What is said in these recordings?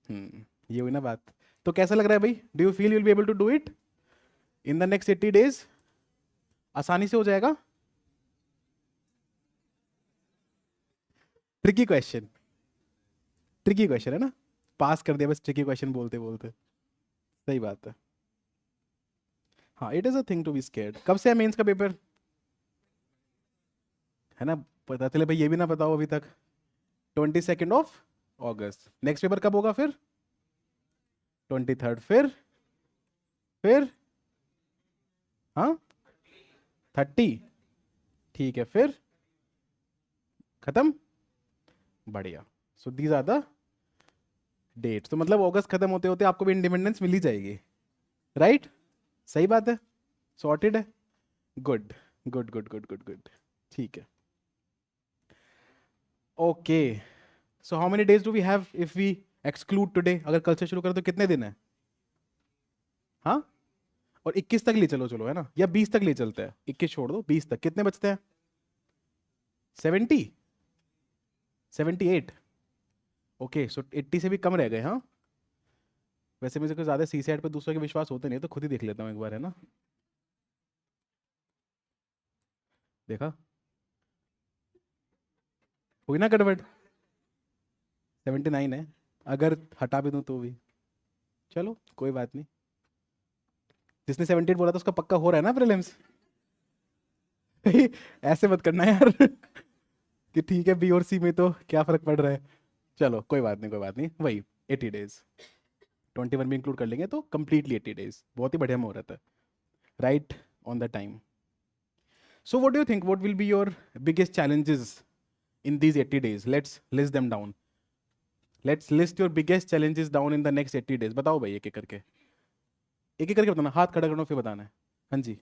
ये हुई ना बात। तो कैसा लग रहा है भाई? Do you feel you will be able to do it in the next 80 days? आसानी से हो जाएगा? ट्रिकी क्वेश्चन, ट्रिकी क्वेश्चन है ना? पास कर दिया बस ट्रिकी क्वेश्चन बोलते बोलते। सही बात है। हाँ, it is a thing to be scared. कब से है मेंस का पेपर? है ना? पता चले भाई ये भी ना बताओ अभी तक। 22 ऑफ अगस्त। नेक्स्ट पेपर कब होगा फिर? 23rd। फिर हाँ, 30। ठीक है, फिर खत्म। बढ़िया। So these are the dates. तो मतलब अगस्त खत्म होते होते आपको भी इंडिपेंडेंस मिल ही जाएगी, राइट? सही बात है। सॉर्टेड है। Good good good good good good. ठीक है। Okay. So how many days do we have if we exclude today? अगर कल से शुरू करें तो कितने दिन है? हाँ, और 21 तक ले चलो, चलो है ना, या 20 तक ले चलते हैं। 21 छोड़ दो, 20 तक कितने बचते हैं? 70, 78। ओके, सो 80 से भी कम रह गए। हाँ, वैसे मुझे कुछ ज्यादा सी साइड पे दूसरों के विश्वास होते नहीं है, तो खुद ही देख लेता हूँ एक बार, है ना? देखा? हुई ना गड़बड़? 79 है। अगर हटा भी दूं तो भी चलो, कोई बात नहीं। जिसने 78 बोला था उसका पक्का हो रहा है ना प्रीलिम्स? ऐसे मत करना यार कि ठीक है बी और सी में तो क्या फर्क पड़ रहा है। चलो कोई बात नहीं, कोई बात नहीं, वही 80 days। 21 भी इंक्लूड कर लेंगे तो कंप्लीटली 80 days। बहुत ही बढ़िया मुहूर्त है, right on the time. So what do you think, what will be your biggest challenges in these 80 days? Let's list them down. Let's list your biggest challenges down in the next 80 days। बताओ भाई, एक एक करके, एक एक करके बताना। हाथ खड़ा करना फिर बताना है। हाँ जी,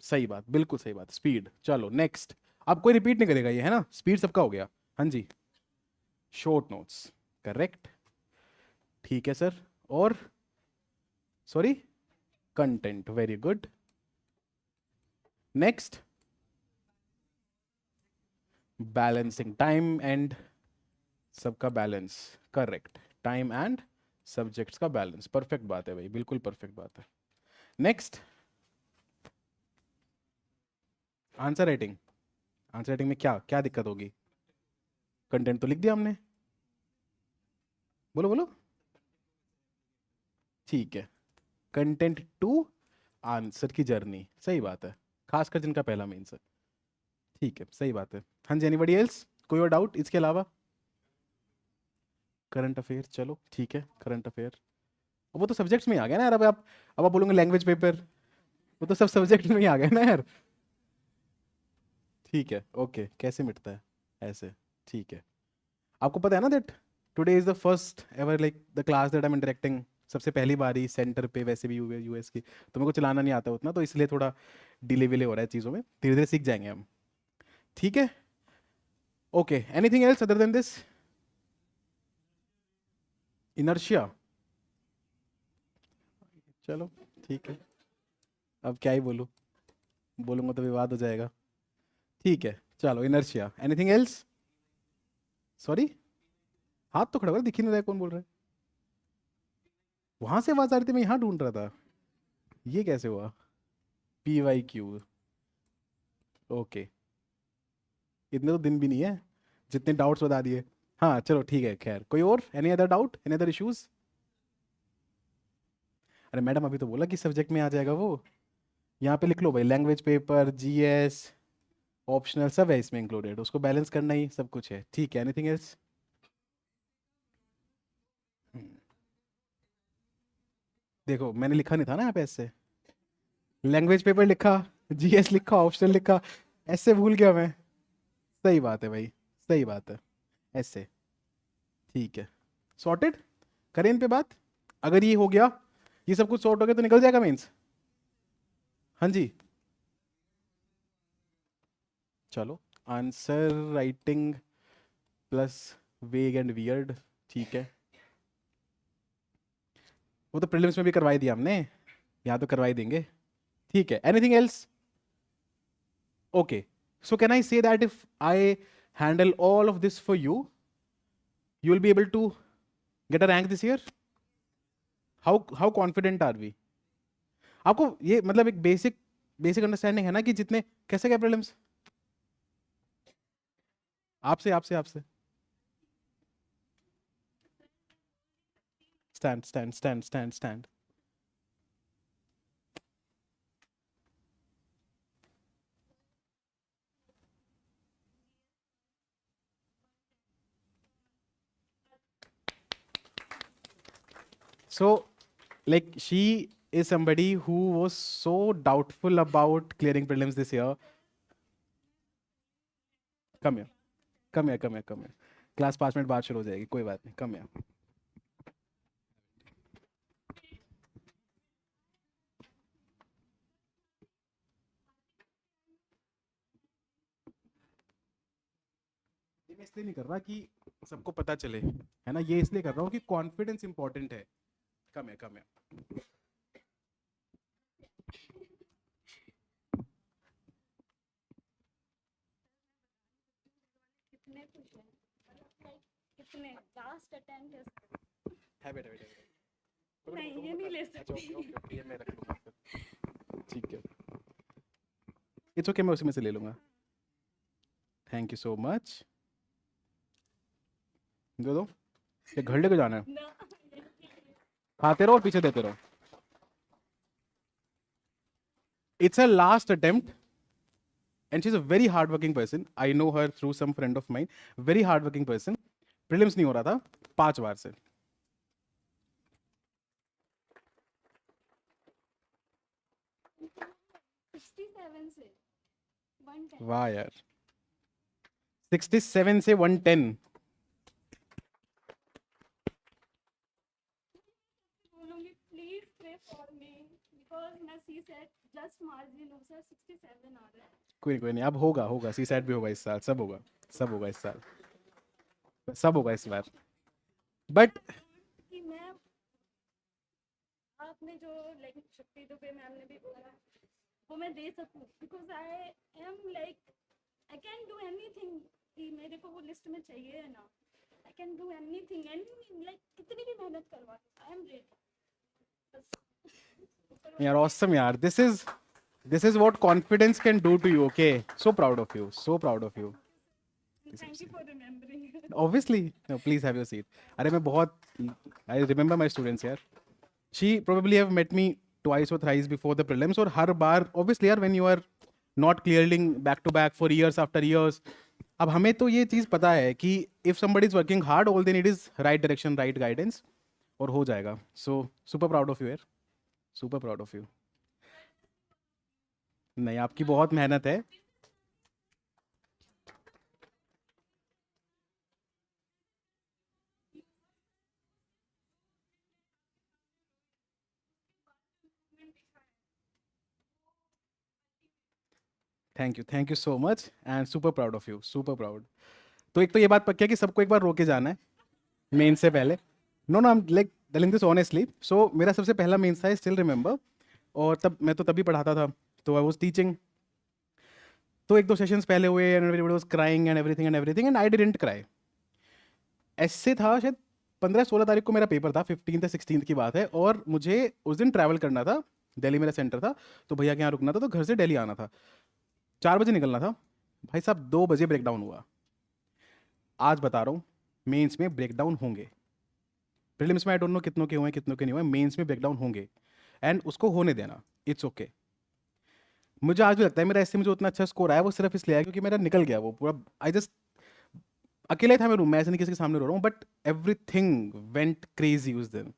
सही बात, बिल्कुल सही बात, स्पीड। चलो नेक्स्ट। अब कोई रिपीट नहीं करेगा ये, है ना? स्पीड सबका हो गया। हाँ जी। Short notes, correct. ठीक है सर। और sorry, content, very good. Next, balancing time and सबका balance, correct. Time and subjects का बैलेंस, परफेक्ट बात है भाई, बिल्कुल परफेक्ट बात है। Next, answer writing. Answer writing में क्या क्या दिक्कत होगी? कंटेंट तो लिख दिया हमने। बोलो बोलो। ठीक है, कंटेंट टू आंसर की जर्नी, सही बात है, खासकर जिनका पहला मेंस है। ठीक है, सही बात है। हाँ जी, एनीबडी एल्स? कोई और डाउट इसके अलावा? करंट अफेयर, चलो ठीक है, करंट अफेयर। वो तो सब्जेक्ट्स में ही आ गया ना यार। अब आप बोलोगे लैंग्वेज पेपर, वो तो सब सब्जेक्ट में ही आ गया ना यार। ठीक है, ओके। कैसे मिटता है? ऐसे। ठीक है। आपको पता है ना that today is the first ever like the class that I M interacting. सबसे पहली बारी सेंटर पे, वैसे भी यूएस की, तो मेरे को चलाना नहीं आता उतना, तो इसलिए थोड़ा डिले विले हो रहा है चीज़ों में। धीरे धीरे सीख जाएंगे हम। ठीक है। Okay, anything else other than this? Inertia, चलो ठीक है। अब क्या ही बोलूँ, बोलूंगा तो विवाद हो जाएगा। ठीक है, चलो इनर्शिया। Anything else? सॉरी, हाथ तो खड़ा हुआ है, दिख ही नहीं रहा है कौन बोल रहा है। वहां से आवाज आ रही थी, मैं यहाँ ढूंढ रहा था। ये कैसे हुआ? PYQ, okay. इतने तो दिन भी नहीं है जितने डाउट्स बता दिए। हाँ चलो ठीक है, खैर कोई और, any other doubt, any other issues? अरे मैडम अभी तो बोला कि सब्जेक्ट में आ जाएगा वो। यहाँ पे लिख लो भाई, लैंग्वेज पेपर, GS, ऑप्शनल सब है इसमें इंक्लूडेड, उसको बैलेंस करना ही सब कुछ है। ठीक है, एनीथिंग एल्स? देखो मैंने लिखा नहीं था ना यहाँ पे ऐसे। लैंग्वेज पेपर लिखा, GS लिखा, ऑप्शनल लिखा, ऐसे भूल गया मैं। सही बात है भाई, सही बात है। ऐसे। ठीक है, सॉर्टेड। करें इन पे बात। अगर ये हो गया, ये सब कुछ सॉर्ट हो गया, तो निकल जाएगा मीन्स। हाँ जी, चलो। आंसर राइटिंग प्लस वेग एंड वियर्ड, ठीक है। वो तो प्रीलिम्स में भी करवाई दिया हमने, यहाँ तो करवाई देंगे। ठीक है, anything else? Okay, so can I say that if I handle all of this for you, you will be able to get a rank this year? How confident are we? आपको ये मतलब एक बेसिक बेसिक अंडरस्टैंडिंग है ना कि जितने कैसे गए प्रीलिम्स? आपसे आपसे आपसे stand stand stand stand stand. So, like, she is somebody who was so doubtful about clearing prelims this year. Come here, come here, come here, come here. Class 5 minute बाद शुरू हो जाएगी, कोई बात नहीं, कम here. ये मैं इसलिए नहीं कर रहा कि सबको पता चले, है ना, ये इसलिए कर रहा हूँ कि कॉन्फिडेंस इंपॉर्टेंट है। कम है, कम है। कितने पूछे लाइक कितने लास्ट अटेम्प्ट है बेटा बेटा बेटा। नहीं ये नहीं ले अच्छा सकती। ओके ओके ओके, ये मैं रख लूँगा फिर, ठीक है। इट्स ओके, मैं उसी में से ले लूँगा। Thank you so much. दे दो, ये घर लेके जाना है, ना खाते रहो और पीछे देते रहो। It's her last attempt, and she's a very hardworking person. I know her through some friend of mine. Very hardworking person. Prelims नहीं हो रहा था 5 बार से। 67 से 110 वाह यार, 67 से 110। बोलूंगी please pray for me because मैं सी सेट जस्ट मार्जिन हूं सर 67 आ रहा है। कोई नहीं, अब होगा होगा, सी सेट भी होगा इस साल, सब होगा, सब होगा इस साल, सब होगा इस बार। बट कि मैं आपने जो लाइक शक्ति दुबे मैम ने भी बोला वो मैं दे सकूं because I am like I can do anything कि मेरे को वो लिस्ट में चाहिए है ना। I can do anything any like कितनी भी मेहनत करवा आई एम रेडी। यार ऑसम यार, this is what confidence can do to you. Okay, so proud of you, so proud of you. Thank you for remembering. Obviously, no, please have your seat. अरे मैं बहुत, I remember my students यार. She probably have met me twice or thrice before the prelims, और हर बार obviously यार when you are not clearing back to back for years after years, अब हमें तो ये चीज़ पता है कि if somebody is working hard, all they need is right direction, right guidance, और हो जाएगा. So super proud of you यार, super proud of you. नहीं, आपकी बहुत मेहनत है. Thank you so much and super proud of you, super proud. तो एक तो ये बात पक्की है कि सबको एक बार रोके जाना है मेन से पहले. No no, I am like telling this honestly. So मेरा सबसे पहला मेंस था, स्टिल रिमेंबर, और तब मैं तो तभी पढ़ाता था, तो आई वाज टीचिंग. तो एक दो सेशंस पहले हुए and everybody was crying and everything and I didn't cry. ऐसे था शायद 15-16 तारीख को मेरा पेपर था, 15 या 16 की बात है, और मुझे उस दिन ट्रैवल करना था. दिल्ली मेरा सेंटर था, तो भैया के यहाँ रुकना था, तो घर से दिल्ली आना था. 4 बजे निकलना था. भाई साहब 2 बजे ब्रेकडाउन हुआ. आज बता रहा हूँ, मेंस में ब्रेकडाउन होंगे. प्रीलिम्स में आई डोंट नो कितनों के हुए कितनों के नहीं हुए, मेंस में ब्रेकडाउन होंगे, एंड उसको होने देना, इट्स ओके. मुझे आज भी लगता है मेरा ऐसे में जो उतना अच्छा स्कोर आया वो सिर्फ इसलिए आया क्योंकि मेरा निकल गया वो पूरा. आई जस्ट अकेले था मैं रूम में, ऐसे नहीं किसी के सामने रो रहा हूँ, बट एवरीथिंग वेंट क्रेजी उस दिन.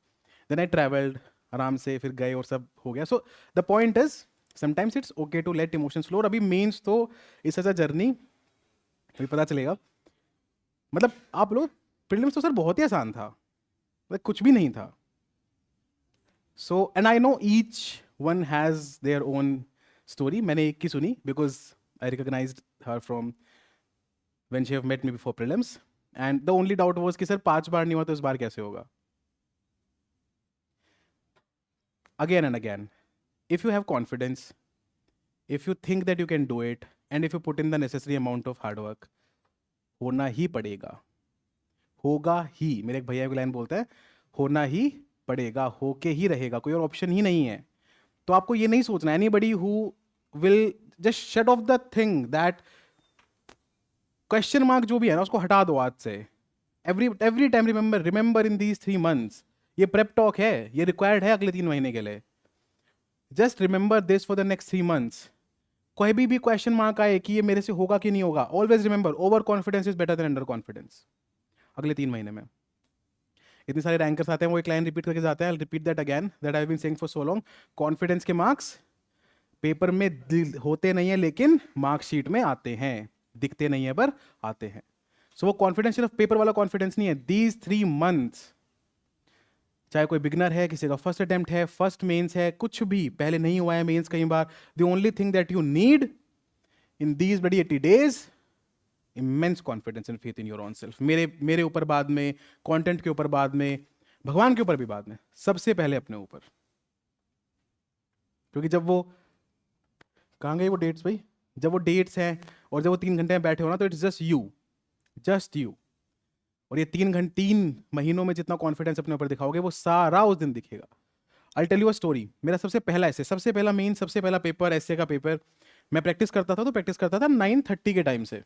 देन आई ट्रैवल्ड आराम से, फिर गए और सब हो गया. So the point is sometimes it's okay to let emotions flow. और अभी मेंस तो इस ऐसा जर्नी अभी पता चलेगा. मतलब आप लोग, प्रीलिम्स तो सर बहुत ही आसान था, मतलब कुछ भी नहीं था. So and I know each one has their own story. मैंने एक की सुनी because I recognised her from when she have met me before prelims, and the only doubt was कि सर 5 बार नहीं हुआ तो इस बार कैसे होगा. Again and again, if you have confidence, if you think that you can do it, and if you put in the necessary amount of hard work, होना ही पड़ेगा. होगा ही, मेरे एक भैया की लाइन बोलता है, होना ही पड़ेगा, होके ही रहेगा, कोई और ऑप्शन ही नहीं है। तो आपको ये नहीं सोचना, anybody who will just shut off the thing that question mark जो भी है ना उसको हटा दो आज से। Every time remember in these 3 months, ये प्रेप टॉक है, ये रिक्वायर्ड है अगले 3 महीने के लिए। Just remember this for the next 3 months। कोई भी क्वेश्चन मार्क आए कि ये मेरे से होगा कि नहीं होगा, always remember over confidence is better than under confidence. अगले 3 महीने में इतने सारे रैंकर्स आते हैं, वो एक लाइन रिपीट करके जाते हैं, repeat that again that I have been saying for so long. Confidence के मार्क्स पेपर में होते नहीं है, लेकिन मार्कशीट में आते हैं, दिखते नहीं है पर आते हैं। सो वो कॉन्फिडेंस सिर्फ पेपर वाला कॉन्फिडेंस नहीं है। दीज 3 months, चाहे कोई बिगनर है, किसी का फर्स्ट अटेम्प्ट है, फर्स्ट मेंस है, कुछ भी पहले नहीं हुआ है मेंस कई बार, the only thing that you need in these बड़ी 80 days, immense confidence and faith in your own self. मेरे ऊपर बाद में, कंटेंट के ऊपर बाद में, भगवान के ऊपर भी बाद में, सबसे पहले अपने ऊपर। क्योंकि जब वो, कहाँ गई वो डेट्स भाई, जब वो डेट्स हैं और जब वो 3 घंटे में बैठे हो ना, तो इट्स जस्ट यू। और ये 3 महीनों में जितना कॉन्फिडेंस अपने ऊपर दिखाओगे वो सारा उस दिन दिखेगा। I tell you a story. मेरा सबसे पहला ऐसे, सबसे पहला मेन, सबसे पहला पेपर, ऐसे का पेपर मैं प्रैक्टिस करता था, तो प्रैक्टिस करता था 9:30 के टाइम से।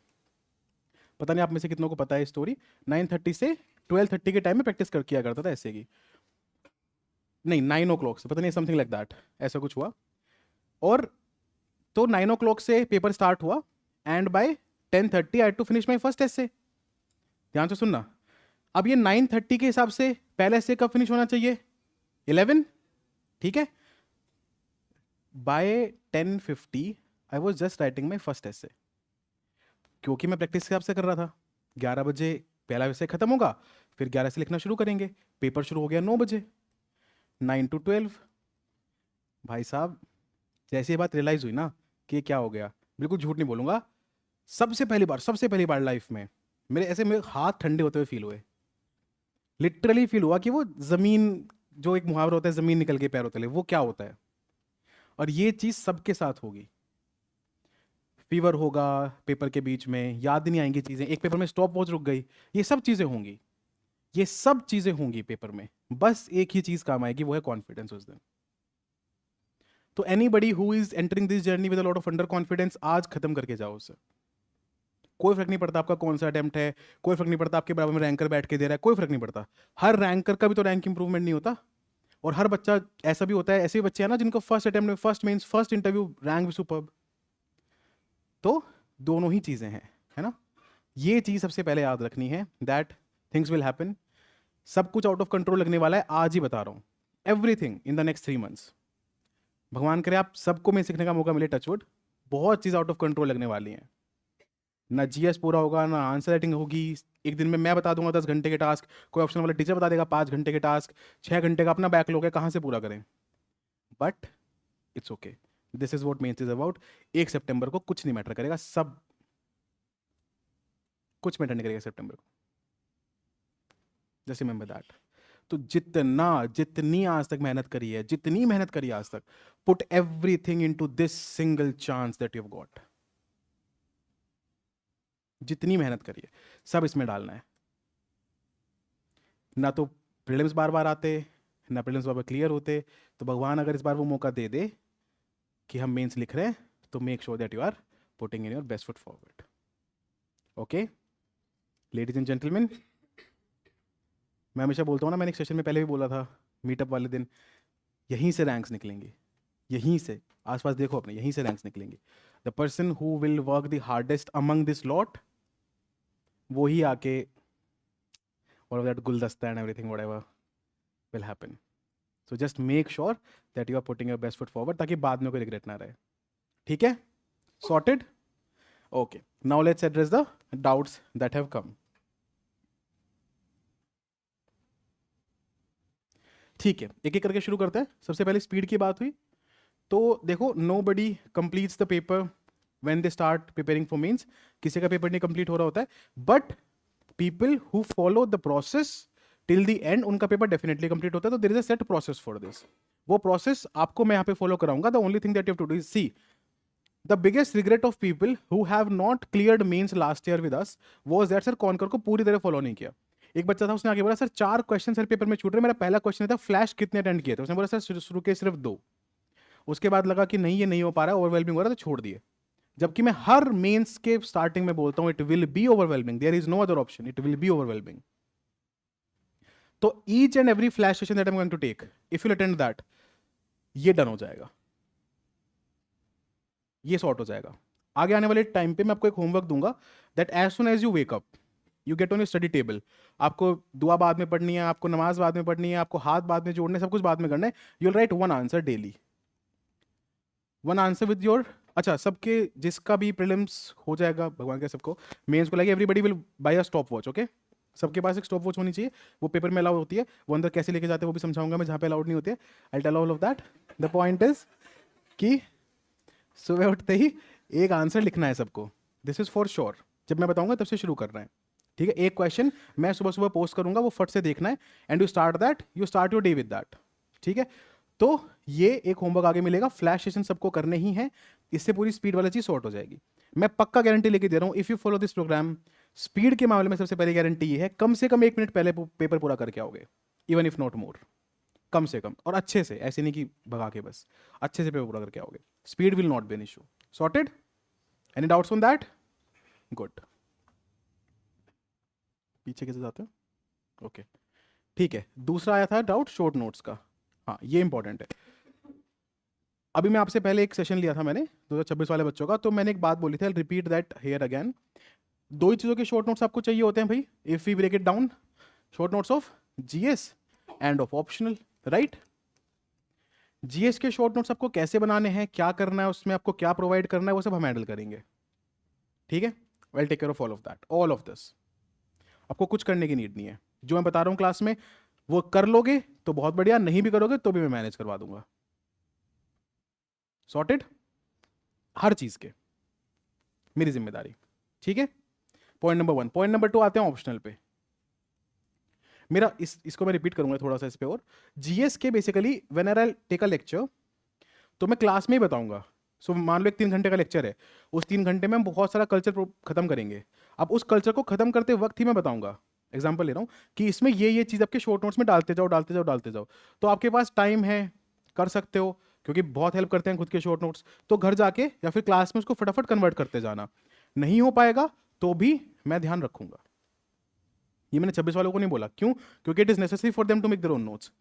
पता नहीं आप में से कितनों को पता है स्टोरी। 9:30 से 12:30 के टाइम में प्रैक्टिस किया करता था ऐसे की, नहीं 9 o'clock से, पता नहीं समथिंग लाइक दैट, ऐसा कुछ हुआ। और तो 9 o'clock से पेपर स्टार्ट हुआ and by 10:30 I had to finish my first essay. ध्यान से सुनना। अब ये 9:30 के हिसाब से पहले एसे कब फिनिश होना चाहिए? 11, ठीक है। By 10:50 I was just writing my first essay, क्योंकि मैं प्रैक्टिस के हिसाब से कर रहा था। 11 बजे पहला एसे खत्म होगा, फिर 11 से लिखना शुरू करेंगे। पेपर शुरू हो गया 9 बजे, 9 to 12। भाई साहब जैसे ये बात रियलाइज हुई ना कि ये क्या हो गया, बिल्कुल झूठ नहीं बोलूंगा, सबसे पहली बार लाइफ में मेरे हाथ ठंडे होते हुए फील हुए। लिटरली फील हुआ कि वो जमीन, जो एक मुहावरा होता है जमीन निकल के पैरों तले, वो क्या होता है। और ये चीज सबके साथ होगी। फीवर होगा पेपर के बीच में, याद नहीं आएंगी चीजें, एक पेपर में स्टॉप वॉच रुक गई, ये सब चीजें होंगी, ये सब चीजें होंगी पेपर में। बस एक ही चीज काम आएगी, वो है कॉन्फिडेंस उस दिन। तो anybody who is entering this journey with a lot of under confidence, आज खत्म करके जाओ उसे। कोई फर्क नहीं पड़ता आपका कौन सा अटेम्प्ट है, कोई फर्क नहीं पड़ता आपके बराबर में रैंकर बैठ के दे रहा है, कोई फर्क नहीं पड़ता। हर रैंकर का भी तो रैंक इंप्रूवमेंट नहीं होता, और हर बच्चा ऐसा भी होता है, ऐसे भी बच्चे हैं ना जिनको फर्स्ट अटेम्प्ट में, first mains, first interview rank भी सुपर्ब। तो दोनों ही चीजें हैं, है ना। ये चीज सबसे पहले याद रखनी है, दैट थिंग्स विल हैपन। सब कुछ आउट ऑफ कंट्रोल लगने वाला है, आज ही बता रहा हूं। Everything in the next 3 months। भगवान करे आप सबको में सीखने का मौका मिले, टचवुड। बहुत चीज आउट ऑफ कंट्रोल लगने वाली है। ना जीएस पूरा होगा, ना आंसर राइटिंग होगी। एक दिन में मैं बता दूंगा 10 घंटे के टास्क, कोई ऑप्शन वाला टीचर बता देगा 5 घंटे के टास्क, 6 घंटे का अपना बैकलॉग है, कहाँ से पूरा करें। But it's okay, this is what mains is about. 1 सितंबर को कुछ नहीं मैटर करेगा, सब कुछ मैटर नहीं करेगा सितंबर को, जस्ट रिमेंबर दैट। तो जितनी आज तक मेहनत करी है, जितनी मेहनत करी है आज तक, put everything into this single chance that you have got. जितनी मेहनत करी है सब इसमें डालना है। ना तो प्रीलिम्स बार बार आते, ना प्रीलिम्स बार बार क्लियर होते। तो भगवान अगर इस बार वो मौका दे दे कि हम मेंस लिख रहे हैं, तो make sure that you are putting in your best foot forward. Okay ladies and gentleman, मैं हमेशा बोलता हूँ ना, मैंने एक सेशन में पहले भी बोला था, मीटअप वाले दिन, यहीं से रैंक्स निकलेंगे, यहीं से। आसपास देखो अपने, यहीं से रैंक्स निकलेंगे। The person who will work the hardest among this lot, वो ही आके और दैट गुलदस्ता and everything whatever will happen. So just make sure that you are putting your best foot forward, ताकि बाद में कोई रिग्रेट ना रहे। ठीक है, sorted. Okay, now let's address the doubts that have come. ठीक है, एक एक करके शुरू करते हैं। सबसे पहले स्पीड की बात हुई, तो देखो nobody completes the paper when they start preparing for mains. किसी का पेपर नहीं कंप्लीट हो रहा होता है, but people who follow the process till the end, उनका पेपर डेफिनेटली कंप्लीट होता है। तो there is a set process for this. वो प्रोसेस आपको मैं यहाँ पे फॉलो कराऊंगा। The only thing that you have to do is see, the biggest regret of people who have not cleared mains last year with us was that sir conquer को पूरी तरह follow नहीं किया। एक बच्चा था, उसने आगे बोला सर 4 क्वेश्चन सर पेपर में छूट रहे, मेरा पहला क्वेश्चन था फ्लैश कितने अटेंड किए थे, उसने बोला सर शुरू के सिर्फ 2। उसके बाद लगा कि नहीं ये नहीं हो पा रहा है, ओवरवेलमिंग हो रहा है, तो छोड़ दिए। जबकि मैं हर मेंस के स्टार्टिंग में बोलता हूं it will be overwhelming, there is no other option, it will be overwhelming. तो each and every flash session that I am going to take, if you attend that, ये डन हो जाएगा, ये sort हो जाएगा। आगे आने वाले टाइम पे मैं आपको एक होमवर्क दूंगा that as soon as you wake up you get on your study table, आपको दुआ बाद में पढ़नी है, आपको नमाज बाद में पढ़नी है, आपको हाथ बाद में जोड़ने, सब कुछ बाद में करना है। You will write 1 answer daily, 1 answer with your, अच्छा सबके जिसका भी प्रीलिम्स हो जाएगा भगवान के सबको, मेंस को लगे everybody will buy a stop watch, okay. सबके पास एक स्टॉप वॉच होनी चाहिए, वो पेपर में अलाउ होती है, वो अंदर कैसे लेके जाते हैं वो भी समझाऊंगा मैं, जहाँ पे अलाउड नहीं होती है, I tell all of that. The point is कि सुबह उठते ही एक आंसर लिखना है सबको, दिस इज फॉर श्योर, जब मैं बताऊंगा तब से शुरू करना है, ठीक है। एक क्वेश्चन मैं सुबह सुबह पोस्ट करूंगा, वो फट से देखना है, and you start that, you start your day with that, ठीक है। तो ये एक होमवर्क आगे मिलेगा, फ्लैश सेशन सबको करने ही है, इससे पूरी स्पीड वाला चीज सॉर्ट हो जाएगी। मैं पक्का गारंटी लेके दे रहा हूं, if you follow this programme, speed के मामले में सबसे पहले गारंटी ये है, कम से कम 1 मिनट पहले पेपर पूरा करके आओगे, इवन इफ नॉट मोर, कम से कम, और अच्छे से, ऐसे नहीं कि भगा के, बस अच्छे से पेपर पूरा करके आओगे, speed will not be an issue. Sorted? Any doubts on that? Good. पीछे कैसे जाते हो? ओके, ठीक है। दूसरा आया था डाउट शॉर्ट नोट्स का, हाँ ये इंपॉर्टेंट है। अभी मैं आपसे पहले एक सेशन लिया था मैंने 2026 वाले बच्चों का, तो मैंने एक बात बोली थी, रिपीट दैट हियर अगेन। 2 ही चीज़ों के शॉर्ट नोट्स आपको चाहिए होते हैं भाई, if we break it down, short notes of GS and of optional, right. GS के शॉर्ट नोट्स आपको कैसे बनाने हैं, क्या करना है उसमें, आपको क्या प्रोवाइड करना है, वो सब हम हैंडल करेंगे, ठीक है। We'll take care of all of that, all of this, आपको कुछ करने की नीड नहीं है, जो मैं बता रहा हूँ क्लास में वो कर लोगे तो बहुत बढ़िया, नहीं भी करोगे तो भी मैं मैनेज करवा दूंगा। सॉर्टेड? हर चीज के मेरी जिम्मेदारी, ठीक है। Point number 1। पॉइंट नंबर 2 आते हैं ऑप्शनल पे। मेरा इसको मैं रिपीट करूंगा थोड़ा सा इस पे, और जीएस के basically whenever I take a lecture, तो मैं क्लास में ही बताऊंगा। सो मान लो एक 3 घंटे का लेक्चर है, उस 3 घंटे में हम बहुत सारा कल्चर खत्म करेंगे। अब उस कल्चर को खत्म करते वक्त ही मैं बताऊंगा, एग्जाम्पल ले रहा हूँ कि इसमें ये चीज़ आपके शॉर्ट नोट्स में डालते जाओ डालते जाओ डालते जाओ, तो आपके पास टाइम है, कर सकते हो, क्योंकि बहुत हेल्प करते हैं खुद के शॉर्ट नोट्स। तो घर जाके या फिर क्लास में उसको फटाफट कन्वर्ट करते जाना, नहीं हो पाएगा तो भी मैं ध्यान रखूंगा। ये मैंने 26 वालों को नहीं बोला, क्यों? क्योंकि it is necessary for them to make their own notes,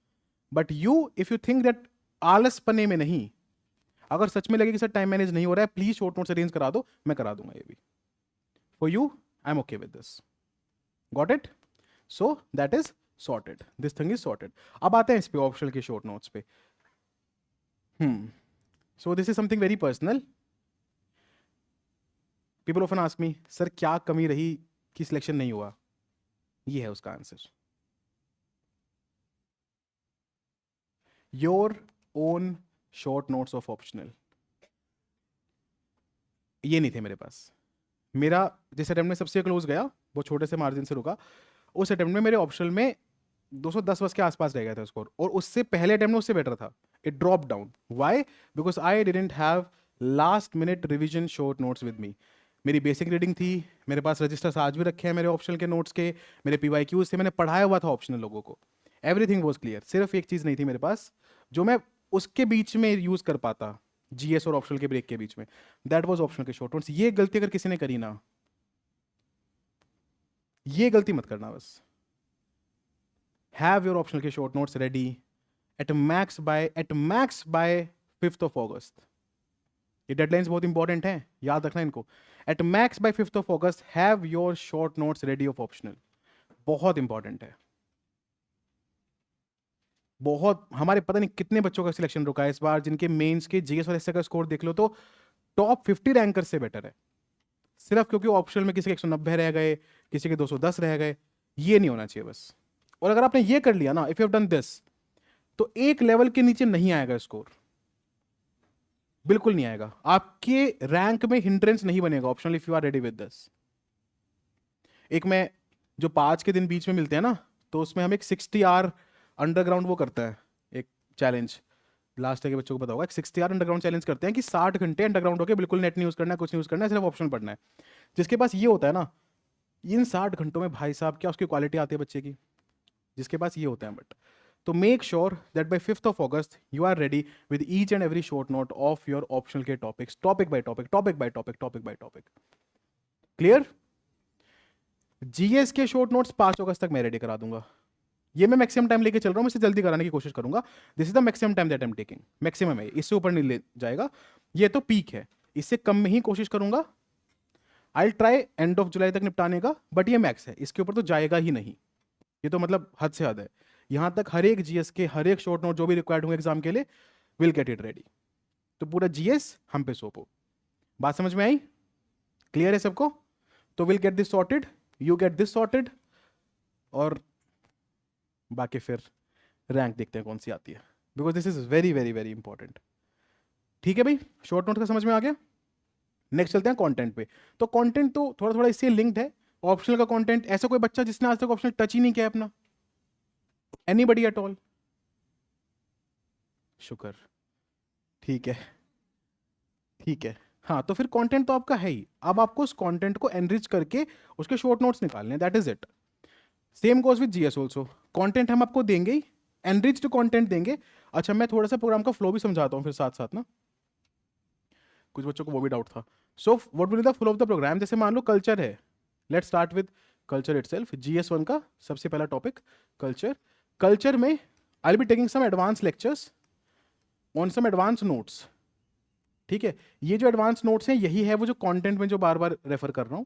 but you if you think that आलस पने में नहीं, अगर सच में लगे कि सर टाइम मैनेज नहीं हो रहा है, प्लीज शॉर्ट नोट्स अरेंज करा दो, मैं करा दूंगा ये भी for you, I am okay with this, got it. So that is sorted, this thing is sorted. अब आते हैं इस पे ऑप्शनल के शॉर्ट नोट्स पे। So this is something very personal. People often ask me sir क्या कमी रही कि सिलेक्शन नहीं हुआ, ये है उसका answer, your own short notes of optional. ये नहीं थे मेरे पास। मेरा जिस अटेम्प्ट में सबसे क्लोज गया, वो छोटे से मार्जिन से रुका, उस अटेम्प्ट में मेरे ऑप्शनल में 210 बस के आसपास रह गया था स्कोर, और उससे पहले अटेम्प्ट में उससे बेटर था, it drop down. Why? Because I didn't have last minute revision short notes with me. मेरी बेसिक रीडिंग थी, मेरे पास रजिस्टर्स आज भी रखे हैं मेरे ऑप्शनल के नोट्स के, मेरे पीवाईक्यूज से मैंने पढ़ाया हुआ था ऑप्शनल लोगों को, एवरीथिंग वाज क्लियर। सिर्फ एक चीज़ नहीं थी मेरे पास जो मैं उसके बीच में यूज़ कर पाता, जीएस और ऑप्शनल के ब्रेक के बीच में, दैट वाज ऑप्शनल के शॉर्ट नोट्स। ये गलती अगर किसी ने करी ना, ये गलती मत करना बस। हैव योर ऑप्शनल के short notes ready at max bye 5th of August। ये डेडलाइंस बहुत इंपॉर्टेंट हैं, याद रखना इनको। At max bye 5th of August have your short notes ready of optional, बहुत इंपॉर्टेंट है। बहुत, हमारे पता नहीं कितने बच्चों का सिलेक्शन रुका है इस बार, जिनके मेंस के जीएस और एसए का स्कोर देख लो तो टॉप 50 रैंकर से बेटर है, सिर्फ क्योंकि ऑप्शनल में किसी के 190 रह गए, किसी के 210 रह गए। ये नहीं होना चाहिए बस। और अगर आपने ये कर लिया ना, if you have done this, तो एक लेवल के नीचे नहीं आएगा स्कोर, बिल्कुल नहीं आएगा, आपके रैंक में हिंड्रेंस नहीं बनेगा optional, if you are ready with this. एक में जो 5 के दिन बीच में मिलते हैं ना, तो उसमें हम एक 60 आर अंडरग्राउंड वो करता है, एक चैलेंज, लास्ट के बच्चों को पता होगा, 60 आर अंडरग्राउंड चैलेंज करते हैं कि 60 घंटे अंडरग्राउंड होकर बिल्कुल नेट नहीं यूज करना है, कुछ नहीं यूज करना है, सिर्फ ऑप्शनल पढ़ना है। जिसके पास ये होता है ना, इन 60 घंटों में भाई साहब क्या उसकी क्वालिटी आती है बच्चे की, जिसके पास ये होता है। बट तो make sure that by 5th of August you are ready with each and every short note of your optional के topics, topic by topic, topic by topic, topic by topic. Clear? GS के short notes 5 अगस्त तक मैं ready करा दूंगा। ये मैं maximum time लेके चल रहा हूँ, मैं इसे जल्दी कराने की कोशिश करूंगा। This is the maximum time that I am taking, maximum है, इससे ऊपर नहीं ले जाएगा। ये तो पीक है, इससे कम में ही कोशिश करूंगा। I try end of July तक निपटाने का, बट ये मैक्स है, इसके ऊपर तो जाएगा ही नहीं। ये तो मतलब हद से हद है। यहां तक हर एक जीएस के हर एक शॉर्ट नोट जो भी रिक्वायर्ड होंगे एग्जाम के लिए, विल गेट इट रेडी। तो पूरा जीएस हम पे सौंपो। बात समझ में आई? क्लियर है सबको? तो will get this sorted, you get this sorted, और बाकी फिर रैंक देखते हैं कौन सी आती है, because this is very very very important. ठीक है भाई, शॉर्ट नोट का समझ में आ गया। नेक्स्ट चलते हैं कंटेंट पे। तो कंटेंट तो थोड़ा थोड़ा इससे लिंक्ड है। ऑप्शनल का कंटेंट, ऐसा कोई बच्चा जिसने आज तक ऑप्शनल टच ही नहीं किया अपना? Anybody at all? शुक्र, ठीक है ठीक है। हाँ, तो फिर कंटेंट तो आपका है ही, अब आपको उस कंटेंट को एनरिच करके उसके शॉर्ट नोट्स निकालने, that is it. Same goes with GS also, content हम आपको देंगे ही, एनरिच्ड कंटेंट देंगे। अच्छा, मैं थोड़ा सा प्रोग्राम का फ्लो भी समझाता हूँ फिर साथ साथ ना, कुछ बच्चों को वो भी डाउट था। So what will be the flow of the programme? जैसे मान लो कल्चर है, let's start with culture itself. GS1 का सबसे पहला टॉपिक कल्चर। कल्चर में I will be taking some advance lectures on some advance notes. ठीक है, ये जो एडवांस नोट्स हैं यही है वो जो कंटेंट में जो बार बार रेफर कर रहा हूँ।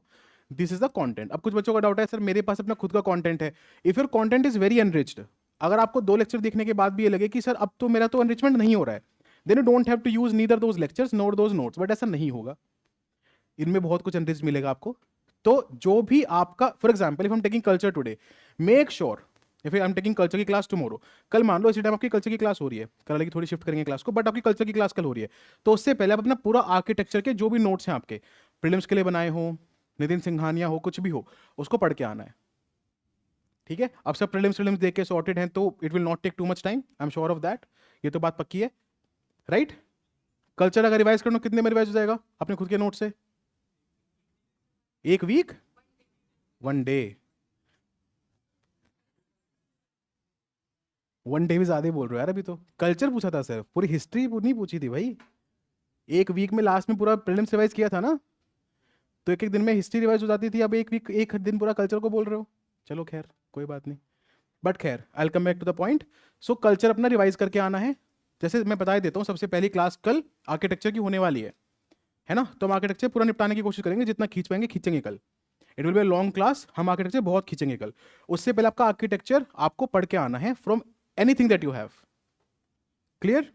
This is the content. अब कुछ बच्चों का डाउट है, सर मेरे पास अपना खुद का कंटेंट है। If your content is very enriched, अगर आपको 2 लेक्चर देखने के बाद भी ये लगे कि सर अब तो मेरा तो एनरिचमेंट नहीं हो रहा है, then you don't have to use neither those lectures nor those notes. But ऐसा नहीं होगा, इनमें बहुत कुछ एनरिच मिलेगा आपको। तो जो भी आपका, for example if I am taking culture today, make sure if I am taking culture की क्लास टुमारो, कल मान लो इसी टाइम आपकी कल्चर की क्लास हो रही है, कल वाली थोड़ी शिफ्ट करेंगे क्लास को, बट आपकी कल्चर की क्लास कल हो रही है, तो उससे पहले आप अपना पूरा आर्किटेक्चर के जो भी नोट्स हैं आपके प्रीलिम्स के लिए बनाए हो, नितिन सिंघानिया हो, कुछ भी हो, उसको पढ़ के आना है। ठीक है, अब सब प्रीलिम्स देख के सॉर्टेड हैं तो it will not take too much time, I am sure of that, ये तो बात पक्की है, राइट? कल्चर अगर रिवाइज करना, कितने में रिवाइज हो जाएगा अपने खुद के नोट से? 1 वीक, 1 डे। 1 डे भी ज्यादा ही बोल रहे हो यार, अभी तो कल्चर पूछा था सिर्फ, पूरी हिस्ट्री नहीं पूछी थी भाई। 1 वीक में लास्ट में पूरा प्रीलिम्स रिवाइज किया था ना, तो एक एक दिन में हिस्ट्री रिवाइज हो जाती थी, अब 1 वीक 1 दिन पूरा कल्चर को बोल रहे हो। चलो खैर कोई बात नहीं, बट खैर I will come back to the point. So culture अपना रिवाइज करके आना है। जैसे मैं बता देता हूँ, सबसे पहली क्लास कल आर्किटेक्चर की होने वाली है ना, तो हम आर्किटेक्चर पूरा निपटाने की कोशिश करेंगे, जितना खींच पाएंगे खींचेंगे कल। It will be a long class, हम आर्किटेक्चर बहुत खींचेंगे कल। उससे पहले आपका आर्किटेक्चर आपको पढ़ के आना है from anything that you have. Clear?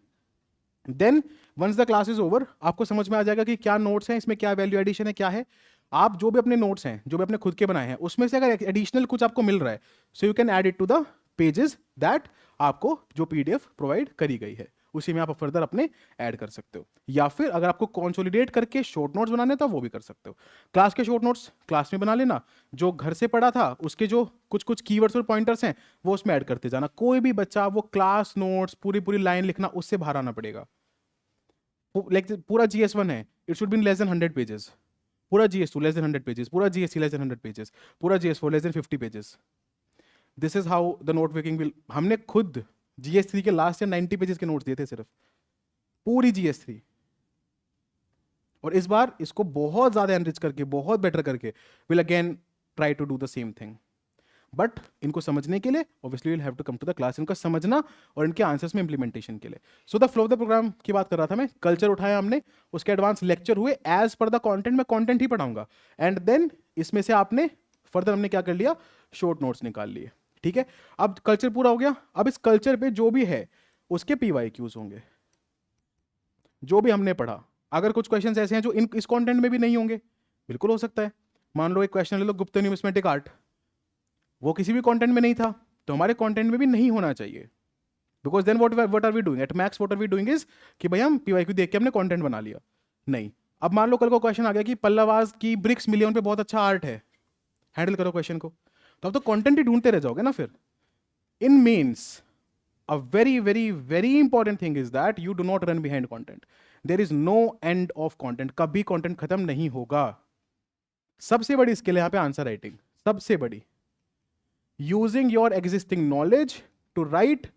Then once the class is over, आपको समझ में आ जाएगा कि क्या नोट्स हैं, इसमें क्या वैल्यू एडिशन है, क्या है। आप जो भी अपने नोट्स हैं, जो भी अपने खुद के बनाए हैं, उसमें से अगर एडिशनल कुछ आपको मिल रहा है, so you can add it to the pages that आपको जो PDF प्रोवाइड करी गई है, उसी में आप फर्दर अपने ऐड कर सकते हो। या फिर अगर आपको कंसोलिडेट करके शॉर्ट नोट्स बनाने तो वो भी कर सकते हो। क्लास के शॉर्ट नोट्स क्लास में बना लेना, जो घर से पढ़ा था उसके जो कुछ कुछ कीवर्ड्स और पॉइंटर्स हैं वो उसमें ऐड करते जाना। कोई भी बच्चा वो क्लास नोट्स पूरी पूरी लाइन लिखना, उससे बाहर आना पड़ेगा। लाइक पूरा GS1 है, it should be in less than 100 pages. पूरा GS2 लेस देन 100 पेजेस, पूरा GS3 लेस देन 100 पेजेस, पूरा GS4 less than 50 pages. This is how the note making will. हमने खुद GS3 के लास्ट या 90 पेजेस के नोट्स दिए थे सिर्फ, पूरी GS3। और इस बार इसको बहुत ज्यादा एनरिच करके, बहुत बेटर करके, will again try to do the same thing. But इनको समझने के लिए obviously will have to come to the class, इनका समझना और इनके आंसर्स में इंप्लीमेंटेशन के लिए। So the flow of the programme की बात कर रहा था मैं, कल्चर उठाया हमने, उसके एडवांस लेक्चर हुए, एज पर द कंटेंट मैं कंटेंट ही पढ़ाऊंगा, एंड देन इसमें से आपने फर्दर हमने क्या कर लिया, शॉर्ट नोट्स निकाल लिए। ठीक है, अब कल्चर पूरा हो गया। अब इस कल्चर पे जो भी है उसके PYQs होंगे, जो भी हमने पढ़ा। अगर कुछ क्वेश्चंस ऐसे हैं जो इस कंटेंट में भी नहीं होंगे, बिल्कुल हो सकता है। मान लो एक क्वेश्चन ले लो, गुप्त न्यूमिस्मेटिक आर्ट, वो किसी भी कंटेंट में नहीं था, तो हमारे कंटेंट में भी नहीं होना चाहिए, because then what are we doing at max, what are we doing is कि भाई हम PYQ देख के हमने कंटेंट बना लिया। नहीं, अब मान लो कल को क्वेश्चन आ गया कि पल्लवास की ब्रिक्स मिलियन पे बहुत अच्छा आर्ट है, हैंडल करो क्वेश्चन को, तो अब तो कंटेंट ही ढूंढते रह जाओगे ना फिर। In men's a very very very important thing is that you do not run behind content. There is no end of content. कभी content खत्म नहीं होगा। सबसे बड़ी स्किल है यहाँ पे आंसर राइटिंग, सबसे बड़ी, using your existing knowledge to write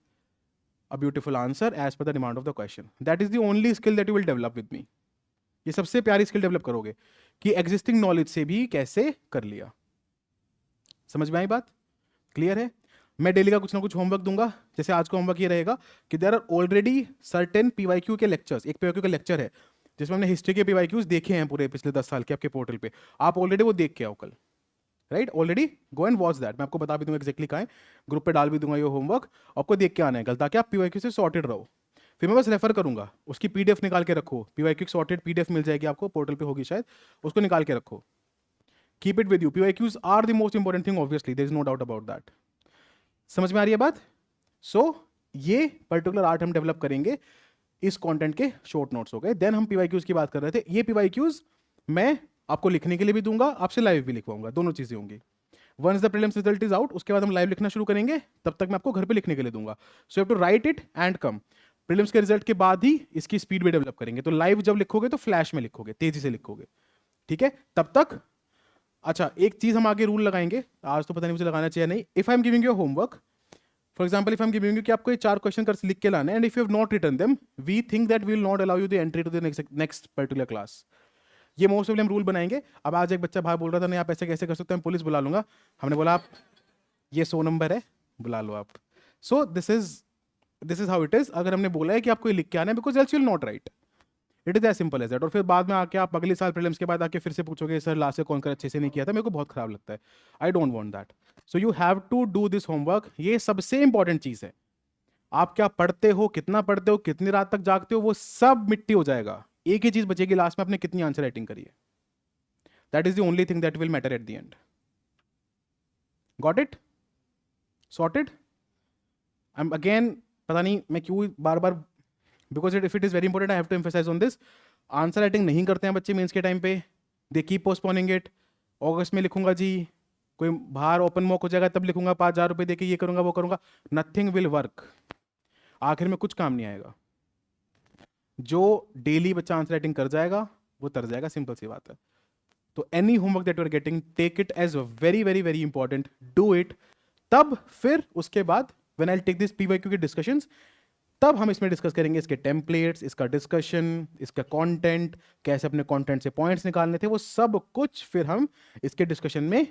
a beautiful answer as per the demand of the question. That is the only skill that you will develop with me. ये सबसे प्यारी स्किल डेवलप करोगे कि existing knowledge से भी कैसे कर लिया। समझ में आई बात? क्लियर है? मैं डेली का कुछ ना कुछ होमवर्क दूंगा। जैसे आज का होमवर्क ये रहेगा कि there are already certain PYQ के लेक्चर्स। एक पीवाईक्यू का लेक्चर है जिसमें हमने हिस्ट्री के पीवाईक्यूज देखे हैं पूरे पिछले 10 साल के आपके पोर्टल पे। आप ऑलरेडी वो देख के आओ कल, right? Already go and watch that. मैं आपको बता भी दूंगा एक्जैक्टली कहाँ है, ग्रुप पे डाल भी दूंगा ये होमवर्क, आपको देख के आना है कल, ताकि आप पीवाईक्यू से सॉर्टेड रहो। फिर मैं बस रेफर करूंगा, उसकी पीडीएफ निकाल के रखो। पीवाईक्यू सॉर्टेड पीडीएफ मिल जाएगी आपको, पोर्टल पे होगी शायद, उसको निकाल के रखो। Keep it with you. PYQs are the most important thing, obviously there is no doubt about that. समझ में आ रही है बात? ये पर्टिकुलर आर्ट हम डेवलप करेंगे इस कंटेंट के शॉर्ट नोट्स हो गए। देन हम पीवाईक्यूज की बात कर रहे थे। ये पीवाईक्यूज मैं आपको लिखने के लिए भी दूंगा, आपसे लाइव भी लिखवाऊंगा, दोनों चीजें होंगी। Once the prelims result is out, उसके बाद हम लाइव लिखना शुरू करेंगे, तब तक मैं आपको घर पे लिखने के लिए दूंगा। So you have to write it and come. Prelims के रिजल्ट के बाद ही इसकी स्पीड भी डेवलप करेंगे। तो लाइव जब लिखोगे तो फ्लैश में लिखोगे, तेजी से लिखोगे, ठीक है? तब तक अच्छा, एक चीज हम आगे रूल लगाएंगे, आज तो पता नहीं मुझे लगाना चाहिए नहीं। If I am giving you homework, for example if I am giving you कि आपको ये 4 क्वेश्चन कर लिख के लाने, and if you have not written them, we think that we will not allow you the entry to the next particular class. ये most of हम rule बनाएंगे। अब आज एक बच्चा भाई बोल रहा था नहीं आप ऐसे कैसे कर सकते हैं, पुलिस बुला लूंगा। हमने बोला आप ये 100 नंबर है, बुला लो आप। So this is how it is. अगर हमने बोला है कि आपको ये लिख के आना है, because else you will not write, it is as simple as that. और फिर बाद में आके आप अगले साल प्रीलिम्स के बाद आके फिर से पूछोगे सर लास्ट से कौन कर अच्छे से नहीं किया था, मेरे को बहुत खराब लगता है। I don't want that. So you have to do this homework. ये सबसे इंपॉर्टेंट चीज है। आप क्या पढ़ते हो, कितना पढ़ते हो, कितनी रात तक जागते हो, वो सब मिट्टी हो जाएगा। एक ही चीज बचेगी लास्ट में, आपने कितनी आंसर राइटिंग करी है। That is the only thing that will matter at the end. Got it? Sorted? I am again, पता नहीं मैं क्यों बार बार, because if it is very important I have to emphasise on this. Answer writing नहीं करते हैं बच्चे मेंस के टाइम पे, दे कीप पोस्टपोनिंग इट। अगस्त में लिखूंगा जी, कोई बाहर ओपन मॉक हो जाएगा तब लिखूंगा, 5,000 रुपए देके ये करूंगा वो करूंगा। Nothing will work. आखिर में कुछ काम नहीं आएगा। जो डेली बच्चा आंसर राइटिंग कर जाएगा वो तर जाएगा, सिंपल सी बात है। तो any homework that you are getting, take it as very very very important, do it. तब फिर उसके बाद when I will take this PYQ के डिस्कशंस, तब हम इसमें डिस्कस करेंगे इसके टेम्पलेट्स, इसका डिस्कशन, इसका कंटेंट, कैसे अपने कंटेंट से पॉइंट्स निकालने थे, वो सब कुछ फिर हम इसके डिस्कशन में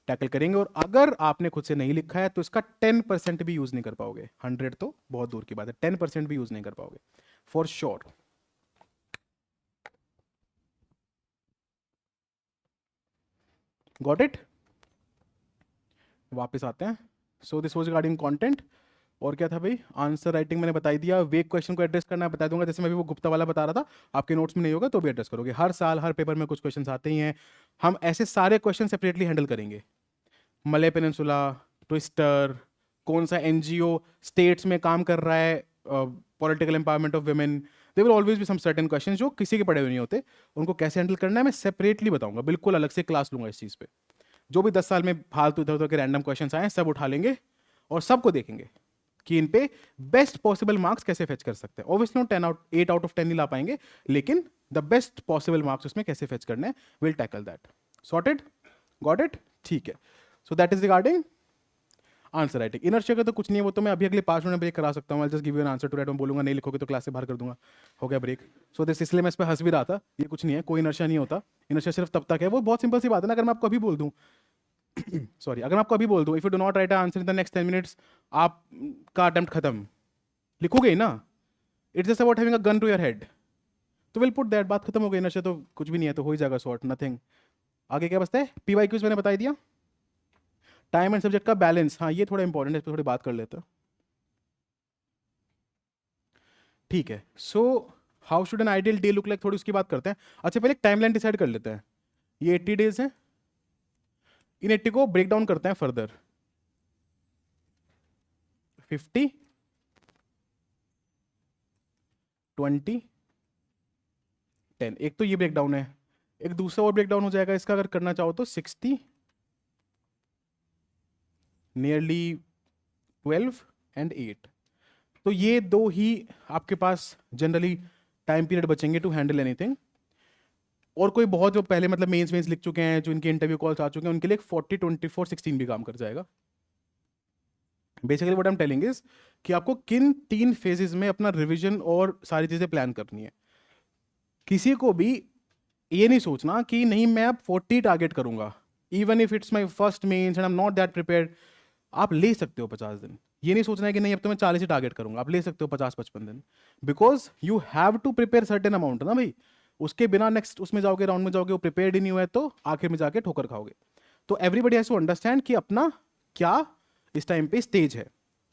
टैकल करेंगे। और अगर आपने खुद से नहीं लिखा है तो इसका 10% भी यूज नहीं कर पाओगे। 100 तो बहुत दूर की बात है, 10% भी यूज नहीं कर पाओगे फॉर श्योर। Got it? वापस आते हैं। So this was regarding content. और क्या था भाई? आंसर राइटिंग मैंने बता दिया। वेग क्वेश्चन को एड्रेस करना बता दूंगा, जैसे मैं भी वो गुप्ता वाला बता रहा था, आपके नोट्स में नहीं होगा तो भी एड्रेस करोगे। हर साल हर पेपर में कुछ क्वेश्चंस आते ही हैं। हम ऐसे सारे क्वेश्चन सेपरेटली हैंडल करेंगे। मलय पेनिनसुला, ट्विस्टर, कौन सा एनजीओ स्टेट्स में काम कर रहा है, political empowerment of women, there will always be some certain questions जो किसी के पढ़े हुए नहीं होते, उनको कैसे हैंडल करना है मैं सेपरेटली बताऊंगा। बिल्कुल अलग से क्लास लूंगा इस चीज़ पे। जो भी 10 साल में फालतू इधर उधर के रैंडम क्वेश्चंस आए सब उठा लेंगे और सबको देखेंगे कि इन पे बेस्ट पॉसिबल मार्क्स कैसे फेच कर सकते हैं। ऑब्वियसली 8 आउट ऑफ 10 नहीं ला पाएंगे, लेकिन द बेस्ट पॉसिबल मार्क्स उसमें कैसे फेच करने हैं, will tackle that. Sorted? Got it? ठीक है। So that is regarding answer writing. Inertia का तो कुछ नहीं है, वो तो मैं अभी अगले 5 मिनट ब्रेक करा सकता हूँ। I just give you an answer to that. मैं बोलूंगा नहीं लिखोगे तो क्लास से बाहर कर दूंगा, हो गया ब्रेक। सो दिस, इसलिए मैं इस पर हंस भी रहा था। ये कुछ नहीं है, कोई इनर्शिया नहीं होता। इनर्शिया सिर्फ तब तक है, वो बहुत सिंपल सी बात है ना। अगर मैं आपको अभी बोल दूँ सॉरी, अगर मैं आपको अभी बोल दूँ if you do not write answer in the next 10 minutes, आपका अटेम्प्ट खत्म, लिखोगे ही ना। It's just about having a gun to your head, तो विल पुट दैट, बात खत्म हो गई। इनर्शिया तो कुछ भी नहीं है, तो हो ही जाएगा सॉर्ट, नथिंग। आगे क्या बचता है? पीवाईक्यूज मैंने बता दिया। टाइम एंड सब्जेक्ट का बैलेंस, हाँ ये थोड़ा इंपॉर्टेंट है, इस पर थोड़ी बात कर लेते हैं। ठीक है। So how should an ideal day look like, थोड़ी उसकी बात करते हैं। अच्छा पहले एक टाइमलाइन डिसाइड कर लेते हैं। ये 80 डेज है, इन 80 को ब्रेक डाउन करते हैं फर्दर। 50, 20, 10। एक तो ये ब्रेक डाउन है, एक दूसरा और ब्रेक डाउन हो जाएगा इसका अगर करना चाहो तो 60, नियरली 12 एंड 8। तो ये दो ही आपके पास जनरली टाइम पीरियड बचेंगे टू हैंडल एनीथिंग। और कोई बहुत जो पहले मतलब मेंस वेंस लिख चुके हैं, जो इनके इंटरव्यू कॉल्स आ चुके हैं, उनके लिए 40 24 16 भी काम कर जाएगा। Basically what I am telling is कि आपको किन 3 फेजेस में अपना रिवीजन और सारी चीजें प्लान करनी है। किसी को भी ये नहीं सोचना कि नहीं मैं अब 40 टारगेट करूंगा, even if it's my first mains and I am not that prepared. आप ले सकते हो 50 दिन। ये नहीं सोचना है कि नहीं अब तो मैं 40 ही टारगेट करूंगा, आप ले सकते हो 50-55 दिन, because you have to prepare certain amount ना भाई। उसके बिना नेक्स्ट उसमें जाओगे, राउंड में जाओगे, वो प्रिपेयर्ड ही नहीं हुआ है तो आखिर में जाके ठोकर खाओगे। तो एवरीबडी हैज टू अंडरस्टैंड कि अपना क्या इस टाइम पे स्टेज है।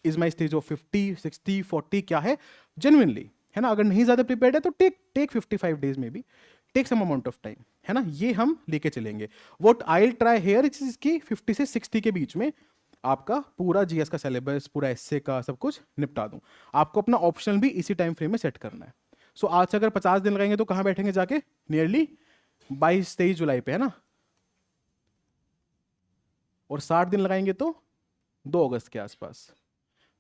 इज माई स्टेज ऑफ 50 60 40 क्या है जेन्युइनली, है ना। अगर नहीं ज्यादा प्रिपेयर्ड है तो टेक 55 डेज में भी, take some amount of time, है ना। ये हम लेके चलेंगे। What I will try here is की 50 से 60 के बीच में आपका पूरा जीएस का सिलेबस, पूरा एसए का सब कुछ निपटा दूं। आपको अपना ऑप्शनल भी इसी टाइम फ्रेम में सेट करना है। सो आज से अगर 50 दिन लगाएंगे तो कहां बैठेंगे जाके, नियरली 22-23 जुलाई पे, है ना। और 60 दिन लगाएंगे तो 2 अगस्त के आसपास।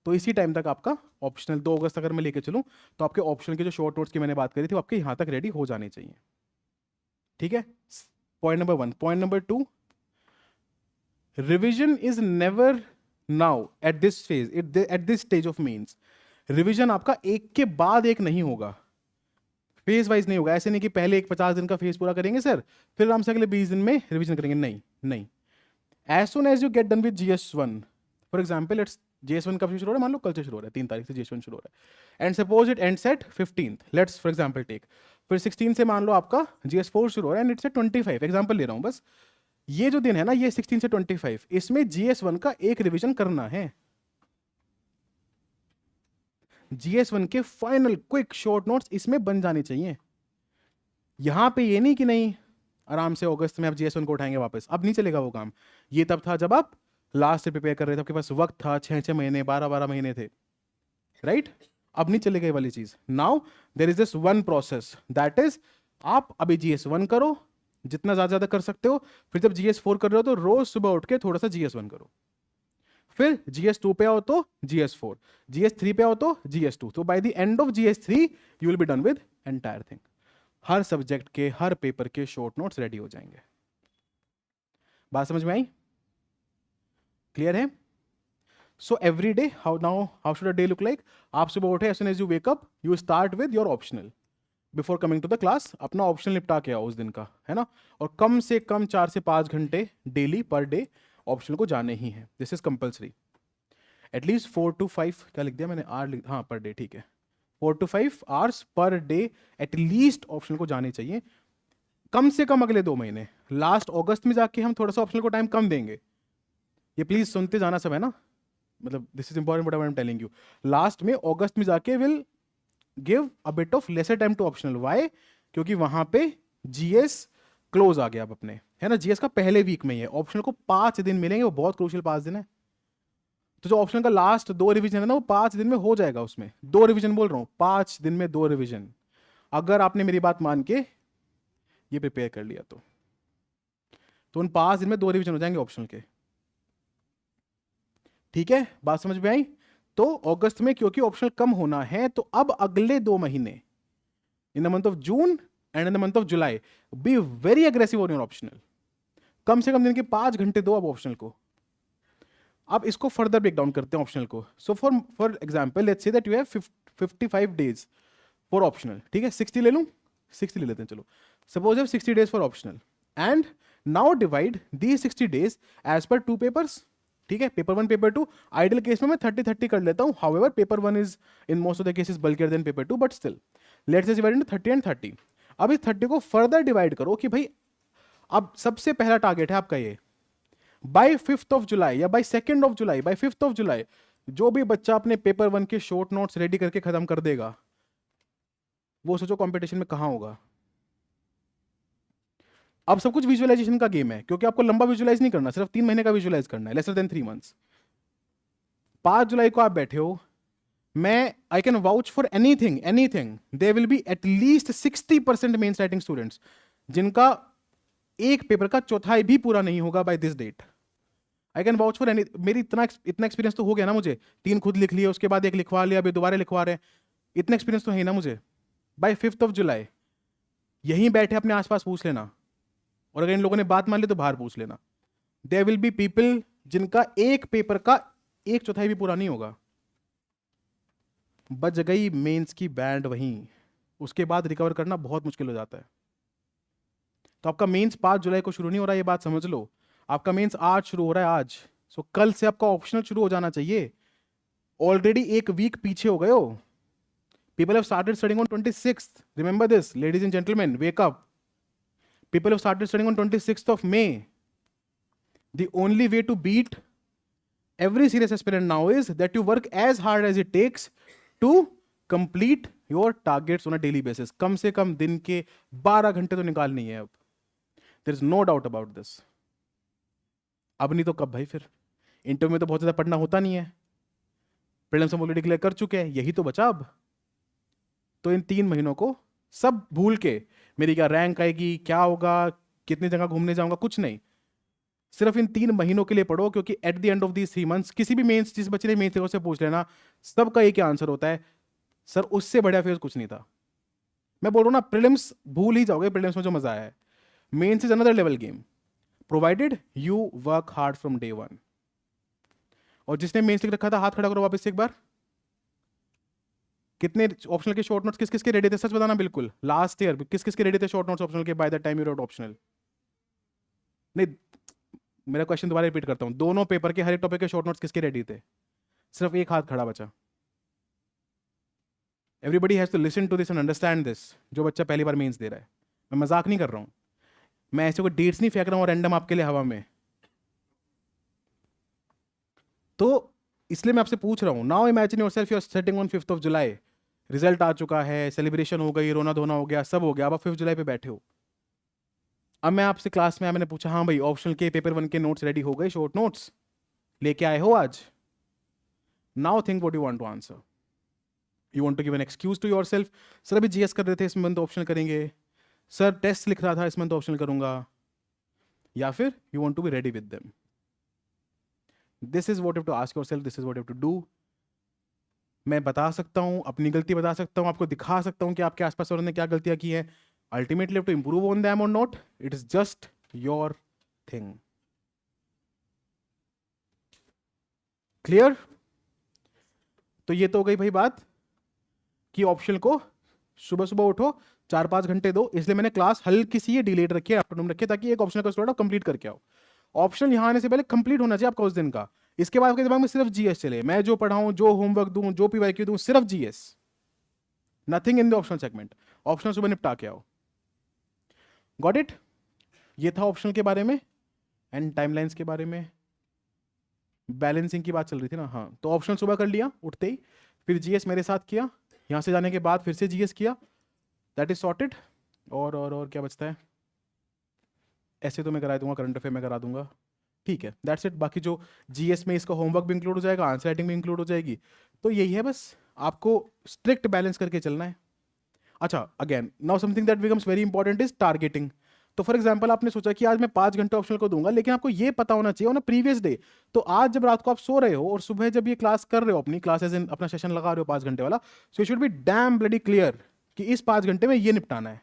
तो इसी टाइम तक आपका ऑप्शनल 2 अगस्त अगर मैं लेके चलूं तो आपके ऑप्शनल के जो शॉर्ट नोट्स की मैंने बात करी थी वो आपके यहां तक रेडी हो जाने चाहिए। ठीक है, point number 1। Point number 2, revision is never now at this phase, at this stage of means. Revision आपका एक के बाद एक नहीं होगा, फेज वाइज नहीं होगा। ऐसे नहीं कि पहले एक 50 दिन का फेज पूरा करेंगे सर, फिर आराम से अगले 20 दिन में रिविजन करेंगे, नहीं नहीं। As soon as you get done with GS1, for example let's GS1 कब शुरू हो रहा है, मान लो कल से शुरू हो रहा है, 3 तारीख से GS1 शुरू हो रहा है, and suppose it ends at 15th, let's for example take. फिर 16 से मान लो आपका GS4 शुरू हो रहा है एंड इट्स एट 25, एग्जाम्पल ले रहा हूँ बस। ये जो दिन है ना, ये 16 से 25, इसमें GS1 का एक रिविजन करना है। GS1 के फाइनल क्विक शॉर्ट नोट्स इसमें बन जाने चाहिए। यहां पे ये नहीं कि नहीं आराम से अगस्त में आप GS1 को उठाएंगे वापस, अब नहीं चलेगा वो काम। ये तब था जब आप लास्ट से प्रिपेयर कर रहे थे, आपके पास वक्त था, 6-6 महीने 12-12 महीने थे, राइट। अब नहीं चलेगा ये वाली चीज। Now there is this one process, that is आप अभी GS1 करो जितना ज्यादा कर सकते हो, फिर जब GS4 कर रहे हो तो रोज सुबह उठ के थोड़ा सा GS1 करो, फिर GS2 पे आओ तो GS4, GS3 पे आओ तो GS2। तो by the end of GS3 you will be done with entire thing. हर सब्जेक्ट के, हर पेपर के शॉर्ट नोट्स रेडी हो जाएंगे। बात समझ में आई? क्लियर है? So every day how should a day look like? आप सुबह उठे, as soon as you wake up you start with your optional. Before coming to the class अपना ऑप्शनल निपटा के आओ उस दिन का, है ना। और कम से कम 4 से 5 घंटे डेली पर डे ऑप्शनल को जाने ही है। This is compulsory. At least 4 to 5, क्या लिख दिया मैंने, हाँ पर डे, ठीक है, 4 to 5 hours per day at least optional को जाने चाहिए, कम से कम अगले 2 महीने। लास्ट अगस्त में जाके हम थोड़ा सा ऑप्शनल को टाइम कम देंगे, ये प्लीज सुनते जाना सब, है ना। मतलब this is important what I am telling you. Last में अगस्त में जाके will give a bit of lesser time to optional. Why? क्योंकि वहां पे GS क्लोज आ गया अब अपने, है ना। GS का पहले वीक में ही है, ऑप्शनल को 5 दिन मिलेंगे, वो बहुत क्रूशियल 5 दिन है। तो जो ऑप्शनल का लास्ट 2 रिवीजन है ना, वो 5 दिन में हो जाएगा। उसमें 2 रिवीजन बोल रहा हूँ, 5 दिन में 2 रिवीजन, अगर आपने मेरी बात मान के ये प्रिपेयर कर लिया तो उन 5 दिन में 2 रिवीजन हो जाएंगे ऑप्शनल के। ठीक है, बात समझ में आई? तो अगस्त में क्योंकि ऑप्शनल कम होना है, तो अब अगले 2 महीने, in the month of June and in the month of July, be very aggressive on your optional. कम से कम दिन के 5 घंटे दो अब ऑप्शनल को। अब इसको फर्दर ब्रेक डाउन करते हैं ऑप्शनल को। So for example let's say that you have 55 days for optional, ठीक है। 60 ले लूं, 60 ले लेते हैं चलो। Suppose have 60 days for optional and now divide the 60 days as per 2 papers, ठीक है। पेपर 1 पेपर 2, आइडियल केस में मैं 30-30 कर लेता हूं, however paper 1 is in most of the cases bulkier than paper 2, but still let's say divide into 30 and 30। अब इस 30 को फर्दर डिवाइड करो कि भाई अब सबसे पहला टारगेट है आपका ये, बाय 5th ऑफ जुलाई या by 2nd of July, by 5th of July जो भी बच्चा अपने पेपर 1 के शॉर्ट नोट्स रेडी करके खत्म कर देगा, वो सोचो कंपटीशन में कहां होगा। अब सब कुछ विजुअलाइजेशन का गेम है, क्योंकि आपको लंबा विजुअलाइज नहीं करना, सिर्फ 3 महीने का विजुअलाइज करना है, लेसर देन 3 मंथ्स। 5 जुलाई को आप बैठे हो, मैं I can vouch for anything they will be at least 60% mains writing students जिनका एक पेपर का चौथाई भी पूरा नहीं होगा by this date. I can vouch for any, मेरी इतना एक्सपीरियंस तो हो गया ना मुझे, 3 खुद लिख लिए, उसके बाद 1 लिखवा लिया, अभी दोबारा लिखवा रहे हैं, इतना एक्सपीरियंस तो है ना मुझे। बाय 5th ऑफ जुलाई यहीं बैठे अपने आसपास पूछ लेना, और अगर इन लोगों ने बात मान ली तो बाहर पूछ लेना. देयर विल बी पीपल जिनका एक पेपर का 1/4 भी पूरा नहीं होगा. बच गई मेंस की बैंड वहीं. उसके बाद रिकवर करना बहुत मुश्किल हो जाता है. तो आपका मेंस 5 जुलाई को शुरू नहीं हो रहा, ये बात समझ लो. आपका मेंस आज शुरू हो रहा है आज. सो कल से आपका ऑप्शनल शुरू हो जाना चाहिए. ऑलरेडी एक वीक पीछे हो गए हो. People have started studying on 26th. Remember this, ladies and gentlemen, wake up. People have started studying on 26th of May. The only way to beat every serious aspirant now is that you work as hard as it takes to complete your targets on a daily basis. कम से कम दिन के 12 घंटे तो निकालनी है अब. There is no doubt about this. अब नहीं तो कब भाई फिर. इंटरव्यू में तो बहुत ज्यादा पढ़ना होता नहीं है. प्रीलिम्स हम ऑलरेडी क्लियर कर चुके हैं, यही तो बचा अब. तो इन 3 महीनों को सब भूल के, मेरी क्या रैंक आएगी, क्या होगा, कितनी जगह घूमने जाऊंगा, कुछ नहीं. सिर्फ इन 3 महीनों के लिए पढ़ो, क्योंकि eight the end of these 3 months किसी भी मेंस, जिस बच्चे ने मेंस देखो से पूछ लेना, सबका एक ही आंसर होता है, सर उससे बढ़िया फेज कुछ नहीं था. मैं बोल रहा हूँ ना, प्रीलिम्स भूल ही जाओगे. प्रीलिम्स में जो मजा आया है, mains is another level game, provided you work hard from day 1. और जिसने मेंस लिख रखा था, हाथ खड़ा करो वापस से एक बार. कितने ऑप्शनल के शॉर्ट नोट्स किस किस के रेडी थे, सच बताना बिल्कुल. लास्ट ईयर किस किस के रेडी थे शॉर्ट नोट्स ऑप्शनल के by the time you wrote optional? नहीं, मेरा क्वेश्चन दोबारा रिपीट करता हूं. दोनों पेपर के हर एक टॉपिक के शॉर्ट नोट्स किसके रेडी थे? सिर्फ एक हाथ खड़ा बचा. Everybody has to listen to this and understand this. जो बच्चा पहली बार मेंस दे रहा है, मैं मजाक नहीं कर रहा हूं. मैं ऐसे कोई डेट्स नहीं फेंक रहा हूं रैंडम आपके लिए हवा में. तो इसलिए मैं आपसे पूछ रहा हूं. Now imagine yourself you are setting on 5th of July. Result आ चुका है, सेलिब्रेशन हो गई, रोना धोना हो गया, सब हो गया. अब आप 5 जुलाई पे बैठे हो. अब मैं आपसे क्लास में आया, मैंने पूछा, हाँ भाई ऑप्शनल के पेपर 1 के नोट्स रेडी हो गए, शॉर्ट नोट्स लेके आए हो आज? Now think what you want to answer. You want to give an excuse to yourself. Sir अभी जीएस कर रहे थे, इस मंथ ऑप्शनल करेंगे. सर टेस्ट लिख रहा था, इस मंथ ऑप्शनल करूंगा. या फिर you want to be ready with them. This is what you have to ask yourself, this is what you have to do. मैं बता सकता हूँ, अपनी गलती बता सकता हूँ, आपको दिखा सकता हूँ कि आपके आसपास वालों ने क्या गलतियां की हैं. Ultimately to improve on them और not, it is just your thing. Clear? तो ये तो हो गई भाई बात कि ऑप्शनल को सुबह सुबह उठो, 4-5 घंटे दो. इसलिए मैंने क्लास हल्की सी डिलेड रखी है, आफ्टरनून रखी है, ताकि एक ऑप्शनल का स्टूडेंट कंप्लीट करके आओ. ऑप्शनल यहाँ आने से पहले कंप्लीट होना चाहिए आपका उस दिन का. इसके बाद आपके दिमाग में सिर्फ जीएस चले. मैं जो पढ़ाऊं, जो होमवर्क दूं, जो पीवाईक्यू दूं, सिर्फ GS, nothing in the optional segment. Optional सुबह निपटा के आओ. Got it? ये था ऑप्शनल के बारे में एंड टाइमलाइंस के बारे में. बैलेंसिंग की बात चल रही थी ना. हाँ, तो ऑप्शनल सुबह कर लिया उठते ही, फिर जीएस मेरे साथ किया, यहाँ से जाने के बाद फिर से जीएस किया. That is sorted. और क्या बचता है? ऐसे तो मैं करा दूंगा, करंट अफेयर में करा दूंगा, ठीक है, दैट्स इट. बाकी जो जीएस में इसका होमवर्क भी इंक्लूड हो जाएगा, आंसर राइटिंग भी इंक्लूड हो जाएगी. तो यही है बस, आपको स्ट्रिक्ट बैलेंस करके चलना है. अच्छा, again now something that becomes very important is targeting. तो फॉर एग्जांपल आपने सोचा कि आज मैं 5 घंटे ऑप्शनल को दूंगा, लेकिन आपको ये पता होना चाहिए ऑन प्रीवियस डे. तो आज जब रात को आप सो रहे हो और सुबह जब ये क्लास कर रहे हो, अपनी क्लासेस अपना सेशन लगा रहे हो 5 घंटे वाला, so you should be dam bloody clear कि इस 5 घंटे में ये निपटाना है.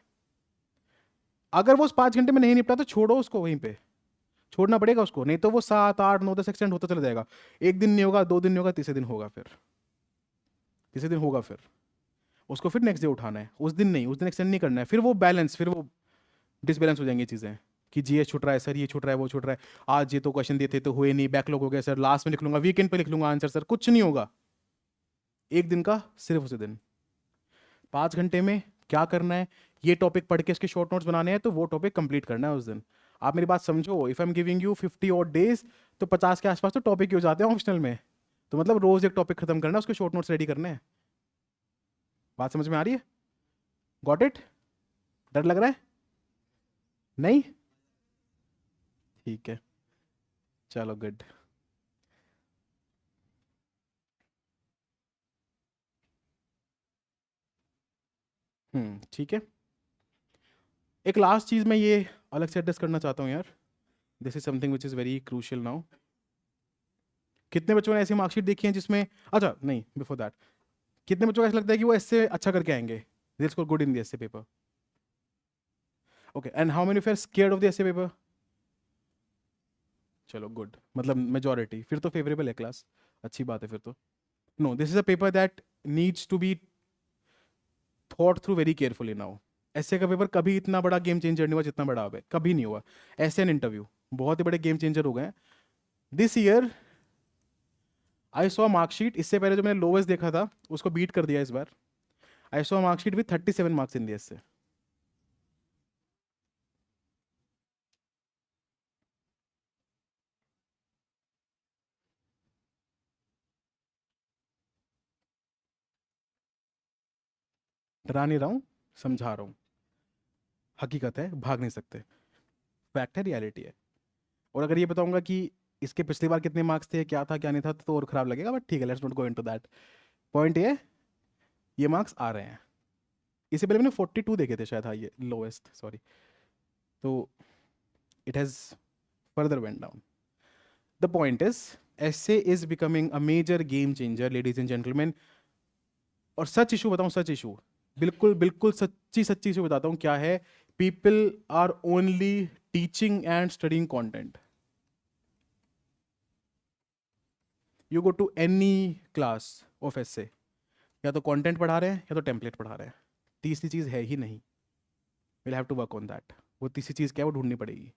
अगर वो उस 5 घंटे में नहीं निपटा तो छोड़ो उसको, वहीं पे छोड़ना पड़ेगा उसको. नहीं तो वो 7, 8, 9, 10 एक्सटेंड होता चला जाएगा. एक दिन नहीं होगा, 2 दिन नहीं होगा, तीसरे दिन होगा. फिर तीसरे दिन होगा, फिर उसको फिर नेक्स्ट डे उठाना है. उस दिन नहीं, उस दिन एक्सटेंड नहीं करना है. फिर वो बैलेंस, फिर वो डिसबैलेंस हो जाएंगी चीज़ें कि जीएस छूट रहा है सर, ये छूट रहा है, वो छूट रहा है. आज ये तो क्वेश्चन दिए थे तो हुए नहीं, बैकलॉग हो गया सर, लास्ट में लिख लूंगा, वीकेंड पे लिख लूंगा आंसर सर. कुछ नहीं होगा. एक दिन का सिर्फ उसी दिन. 5 घंटे में क्या करना है? ये टॉपिक पढ़ के इसके शॉर्ट नोट्स बनाने हैं, तो वो टॉपिक कंप्लीट करना है उस दिन. आप मेरी बात समझो. If I am giving you 50 और डेज, तो 50 के आसपास तो टॉपिक हो जाते हैं ऑप्शनल में. तो मतलब रोज एक टॉपिक खत्म करना है, उसके शॉर्ट नोट्स रेडी करने हैं. बात समझ में आ रही है? Got it? डर लग रहा है? नहीं? ठीक है, चलो गुड. ठीक है. एक लास्ट चीज मैं ये अलग से एड्रेस करना चाहता हूँ यार. This is something which is very crucial now. कितने बच्चों ने ऐसी मार्कशीट देखी है जिसमें, अच्छा नहीं, बिफोर दैट, कितने बच्चों को ऐसा लगता है कि वो इससे अच्छा करके आएंगे, they score good in the essay paper? Okay, and how many of you are scared of the essay paper? चलो गुड, मतलब मेजॉरिटी, फिर तो फेवरेबल है क्लास, अच्छी बात है फिर तो. No, this is a paper that needs to be thought through very carefully now. ऐसे का पेपर कभी इतना बड़ा गेम चेंजर नहीं हुआ जितना बड़ा अब है, कभी नहीं हुआ. ऐसे एन इंटरव्यू बहुत ही बड़े गेम चेंजर हो गए हैं. This year I saw marksheet, इससे पहले जो मैंने लोवेस्ट देखा था उसको बीट कर दिया इस बार. I saw marksheet with 37 marks in the essay. डरा नहीं रहा हूँ, समझा रहा हूँ. हकीकत है, भाग नहीं सकते. फैक्ट है, रियलिटी है. और अगर ये बताऊंगा कि इसके पिछली बार कितने मार्क्स थे, क्या था क्या नहीं था, तो और खराब लगेगा, बट ठीक है, let's not go into that. Point ये मार्क्स आ रहे हैं. इससे पहले मैंने 42 देखे थे शायद, हाँ ये लोएस्ट, सॉरी. तो it has further went down. The point is, essay is becoming a major game changer ladies and gentleman. और सच इशू बताऊं, सच इशू, बिल्कुल बिल्कुल सच्ची सच्ची इशू बताता हूँ क्या है. People are only teaching and studying content. You go to any class of essay, या तो कंटेंट पढ़ा रहे हैं या तो टेम्पलेट पढ़ा रहे हैं. तीसरी चीज़ है ही नहीं. Will have to work on that. वो तीसरी चीज़ क्या है, वो ढूंढनी पड़ेगी.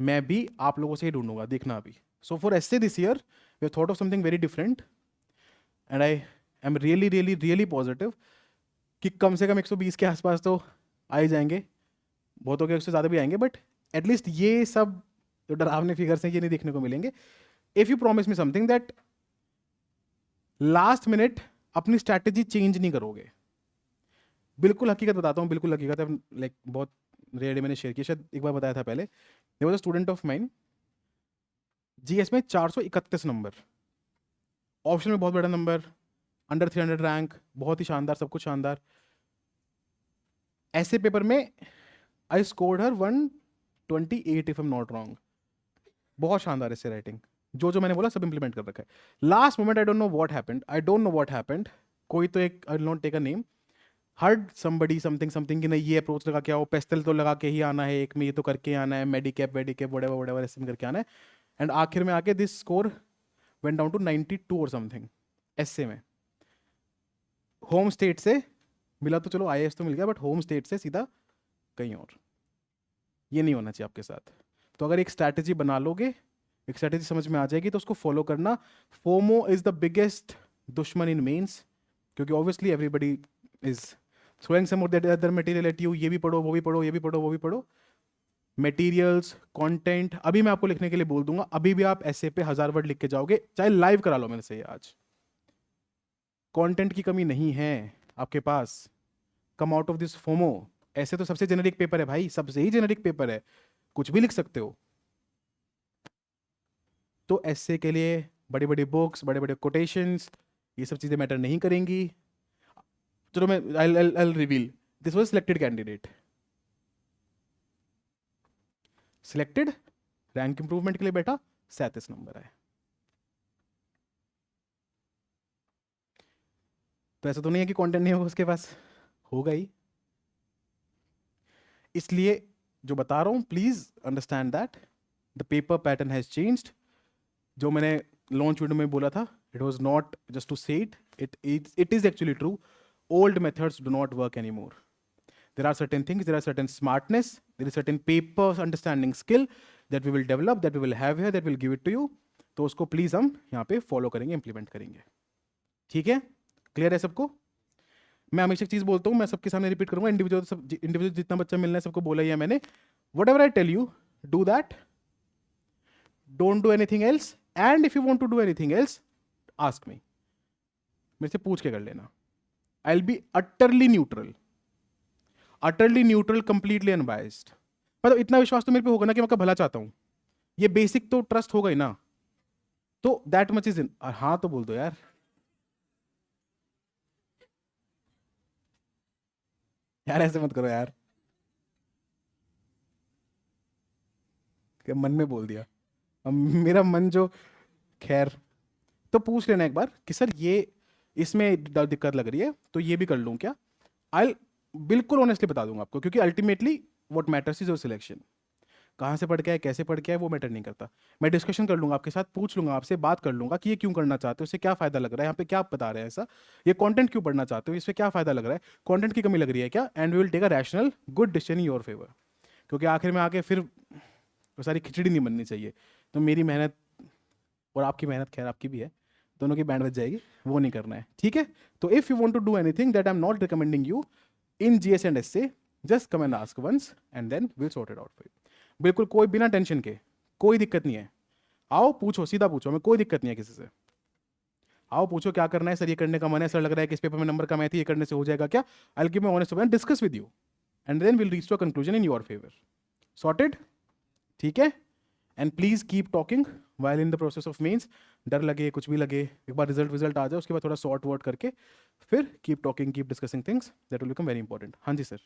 मैं भी आप लोगों से ही ढूंढूंगा, देखना अभी. So for essay this year we have thought of something very different, and I am really really really positive कि कम से कम 120 के आसपास तो आ ही जाएंगे. बहुतों के उससे ज़्यादा भी आएंगे, बट एटलीस्ट ये सब जो डरावने फिगर्स हैं ये नहीं देखने को मिलेंगे. If you promise me something that last minute अपनी स्ट्रैटेजी चेंज नहीं करोगे. बिल्कुल हकीकत बताता हूँ, बिल्कुल हकीकत है. लाइक बहुत रेयरली मैंने शेयर किया, शायद एक बार बताया था पहले. There was a student of mine, GS में 431 नंबर, ऑप्शन में बहुत बड़ा नंबर, अंडर 300 रैंक, बहुत ही शानदार, सब कुछ शानदार. ऐसे पेपर में I scored her 128 if I am not wrong. बहुत शानदार ऐसे राइटिंग, जो जो मैंने बोला सब इंप्लीमेंट कर रखा है. Last moment I don't know what happened, I don't know what happened. कोई तो एक, I will not take a name, heard somebody something something कि नहीं ये अप्रोच लगा के आओ, पेस्टल तो लगा के ही आना है, एक में ये तो करके आना है, मेडिकैप वेडिकैप व्हाटएवर व्हाटएवर ऐसे में करके आना है. एंड आखिर में आके this score went down to 92 और समथिंग एसए में. होम स्टेट से मिला तो चलो, आईएएस तो मिल गया, बट होम स्टेट से सीधा कहीं और. ये नहीं होना चाहिए आपके साथ. तो अगर एक स्ट्रैटेजी बना लोगे, एक स्ट्रैटेजी समझ में आ जाएगी, तो उसको फॉलो करना. फोमो इज द बिगेस्ट दुश्मन इन मेंस, क्योंकि obviously everybody is throwing some of that other material at you. ये भी पढ़ो, वो भी पढ़ो, ये भी पढ़ो, वो भी पढ़ो. मटेरियल्स, कंटेंट, अभी मैं आपको लिखने के लिए बोल दूंगा, अभी भी आप ऐसे पे 1000 वर्ड लिख के जाओगे, चाहे लाइव करा लो मेरे से आज. कंटेंट की कमी नहीं है आपके पास. Come out of this FOMO. ऐसे तो सबसे जेनेरिक पेपर है भाई, सबसे ही जेनेरिक पेपर है, कुछ भी लिख सकते हो. तो ऐसे के लिए बड़ी बड़ी बुक्स, बड़े बड़े कोटेशंस, ये सब चीज़ें मैटर नहीं करेंगी. चलो मैं I'll reveal. This was selected candidate, selected, rank improvement के लिए बैठा, 37 नंबर है. तो ऐसा तो नहीं है कि कंटेंट नहीं होगा उसके पास, होगा ही. इसलिए जो बता रहा हूँ, please understand that the paper pattern has changed. जो मैंने लॉन्च वीडियो में बोला था, it was not just to say it is actually true. Old methods do not work any more. There are certain things, there are certain smartness, there is certain paper understanding skill that we will develop, that we will have here, that will give it to you. तो उसको please हम यहाँ पे follow करेंगे, implement करेंगे. ठीक है, clear है सबको? मैं हमेशा एक चीज बोलता हूँ, मैं सबके सामने रिपीट करूंगा, इंडिविजुअल जितना बच्चा मिलना है सबको बोला ही है मैंने. Whatever I tell you, do that, don't do anything else, and if you want to do anything else, ask me, मेरे से पूछ के कर लेना. I will be utterly neutral, utterly neutral, completely unbiased. मतलब इतना विश्वास तो मेरे पे होगा ना कि मैं आपका भला चाहता हूं. ये बेसिक तो ट्रस्ट होगा ही ना. तो दैट मच इज इन. हाँ तो बोल दो यार. यार ऐसे मत करो यार, कि मन में बोल दिया. अब मेरा मन जो, खैर, तो पूछ लेना एक बार कि सर ये इसमें दिक्कत लग रही है तो ये भी कर लूं क्या. आई बिल्कुल ऑनेस्टली बता दूंगा आपको, क्योंकि ultimately what matters is your selection. कहाँ से पढ़ के आए, कैसे पढ़ के आए, वो मैटर नहीं करता। मैं डिस्कशन कर लूंगा आपके साथ, पूछ लूंगा आपसे, बात कर लूंगा कि ये क्यों करना चाहते हो, इससे क्या फायदा लग रहा है, यहाँ पे क्या आप बता रहे हैं ऐसा, ये कंटेंट क्यों पढ़ना चाहते हो, इससे क्या फायदा लग रहा है, कंटेंट की कमी लग रही है क्या, and we will take a rational good decision in your favour. क्योंकि आखिर में आके फिर वो सारी खिचड़ी नहीं बननी चाहिए। तो मेरी मेहनत और आपकी मेहनत, खैर आपकी भी है, दोनों की बैंड बच जाएगी, वो नहीं करना है, ठीक है। तो if you want to do anything that I am not recommending you in GS and essay, just come and ask once and then will sort it out for you. बिल्कुल कोई बिना टेंशन के, कोई दिक्कत नहीं है। आओ पूछो, सीधा पूछो, हमें कोई दिक्कत नहीं है किसी से। आओ पूछो क्या करना है सर, ये करने का मन है सर, लग रहा है कि इस पेपर में नंबर कम आए थे, ये करने से हो जाएगा क्या, I will give my honest opinion, discuss with you and then will reach to a conclusion in your favour. Sorted, ठीक है। And please keep talking while in the process of mains. डर लगे, कुछ भी लगे, एक बार रिजल्ट आ जाए उसके बाद थोड़ा शॉर्ट वर्ड करके फिर keep talking, keep discussing things, that will become very important. हाँ जी सर।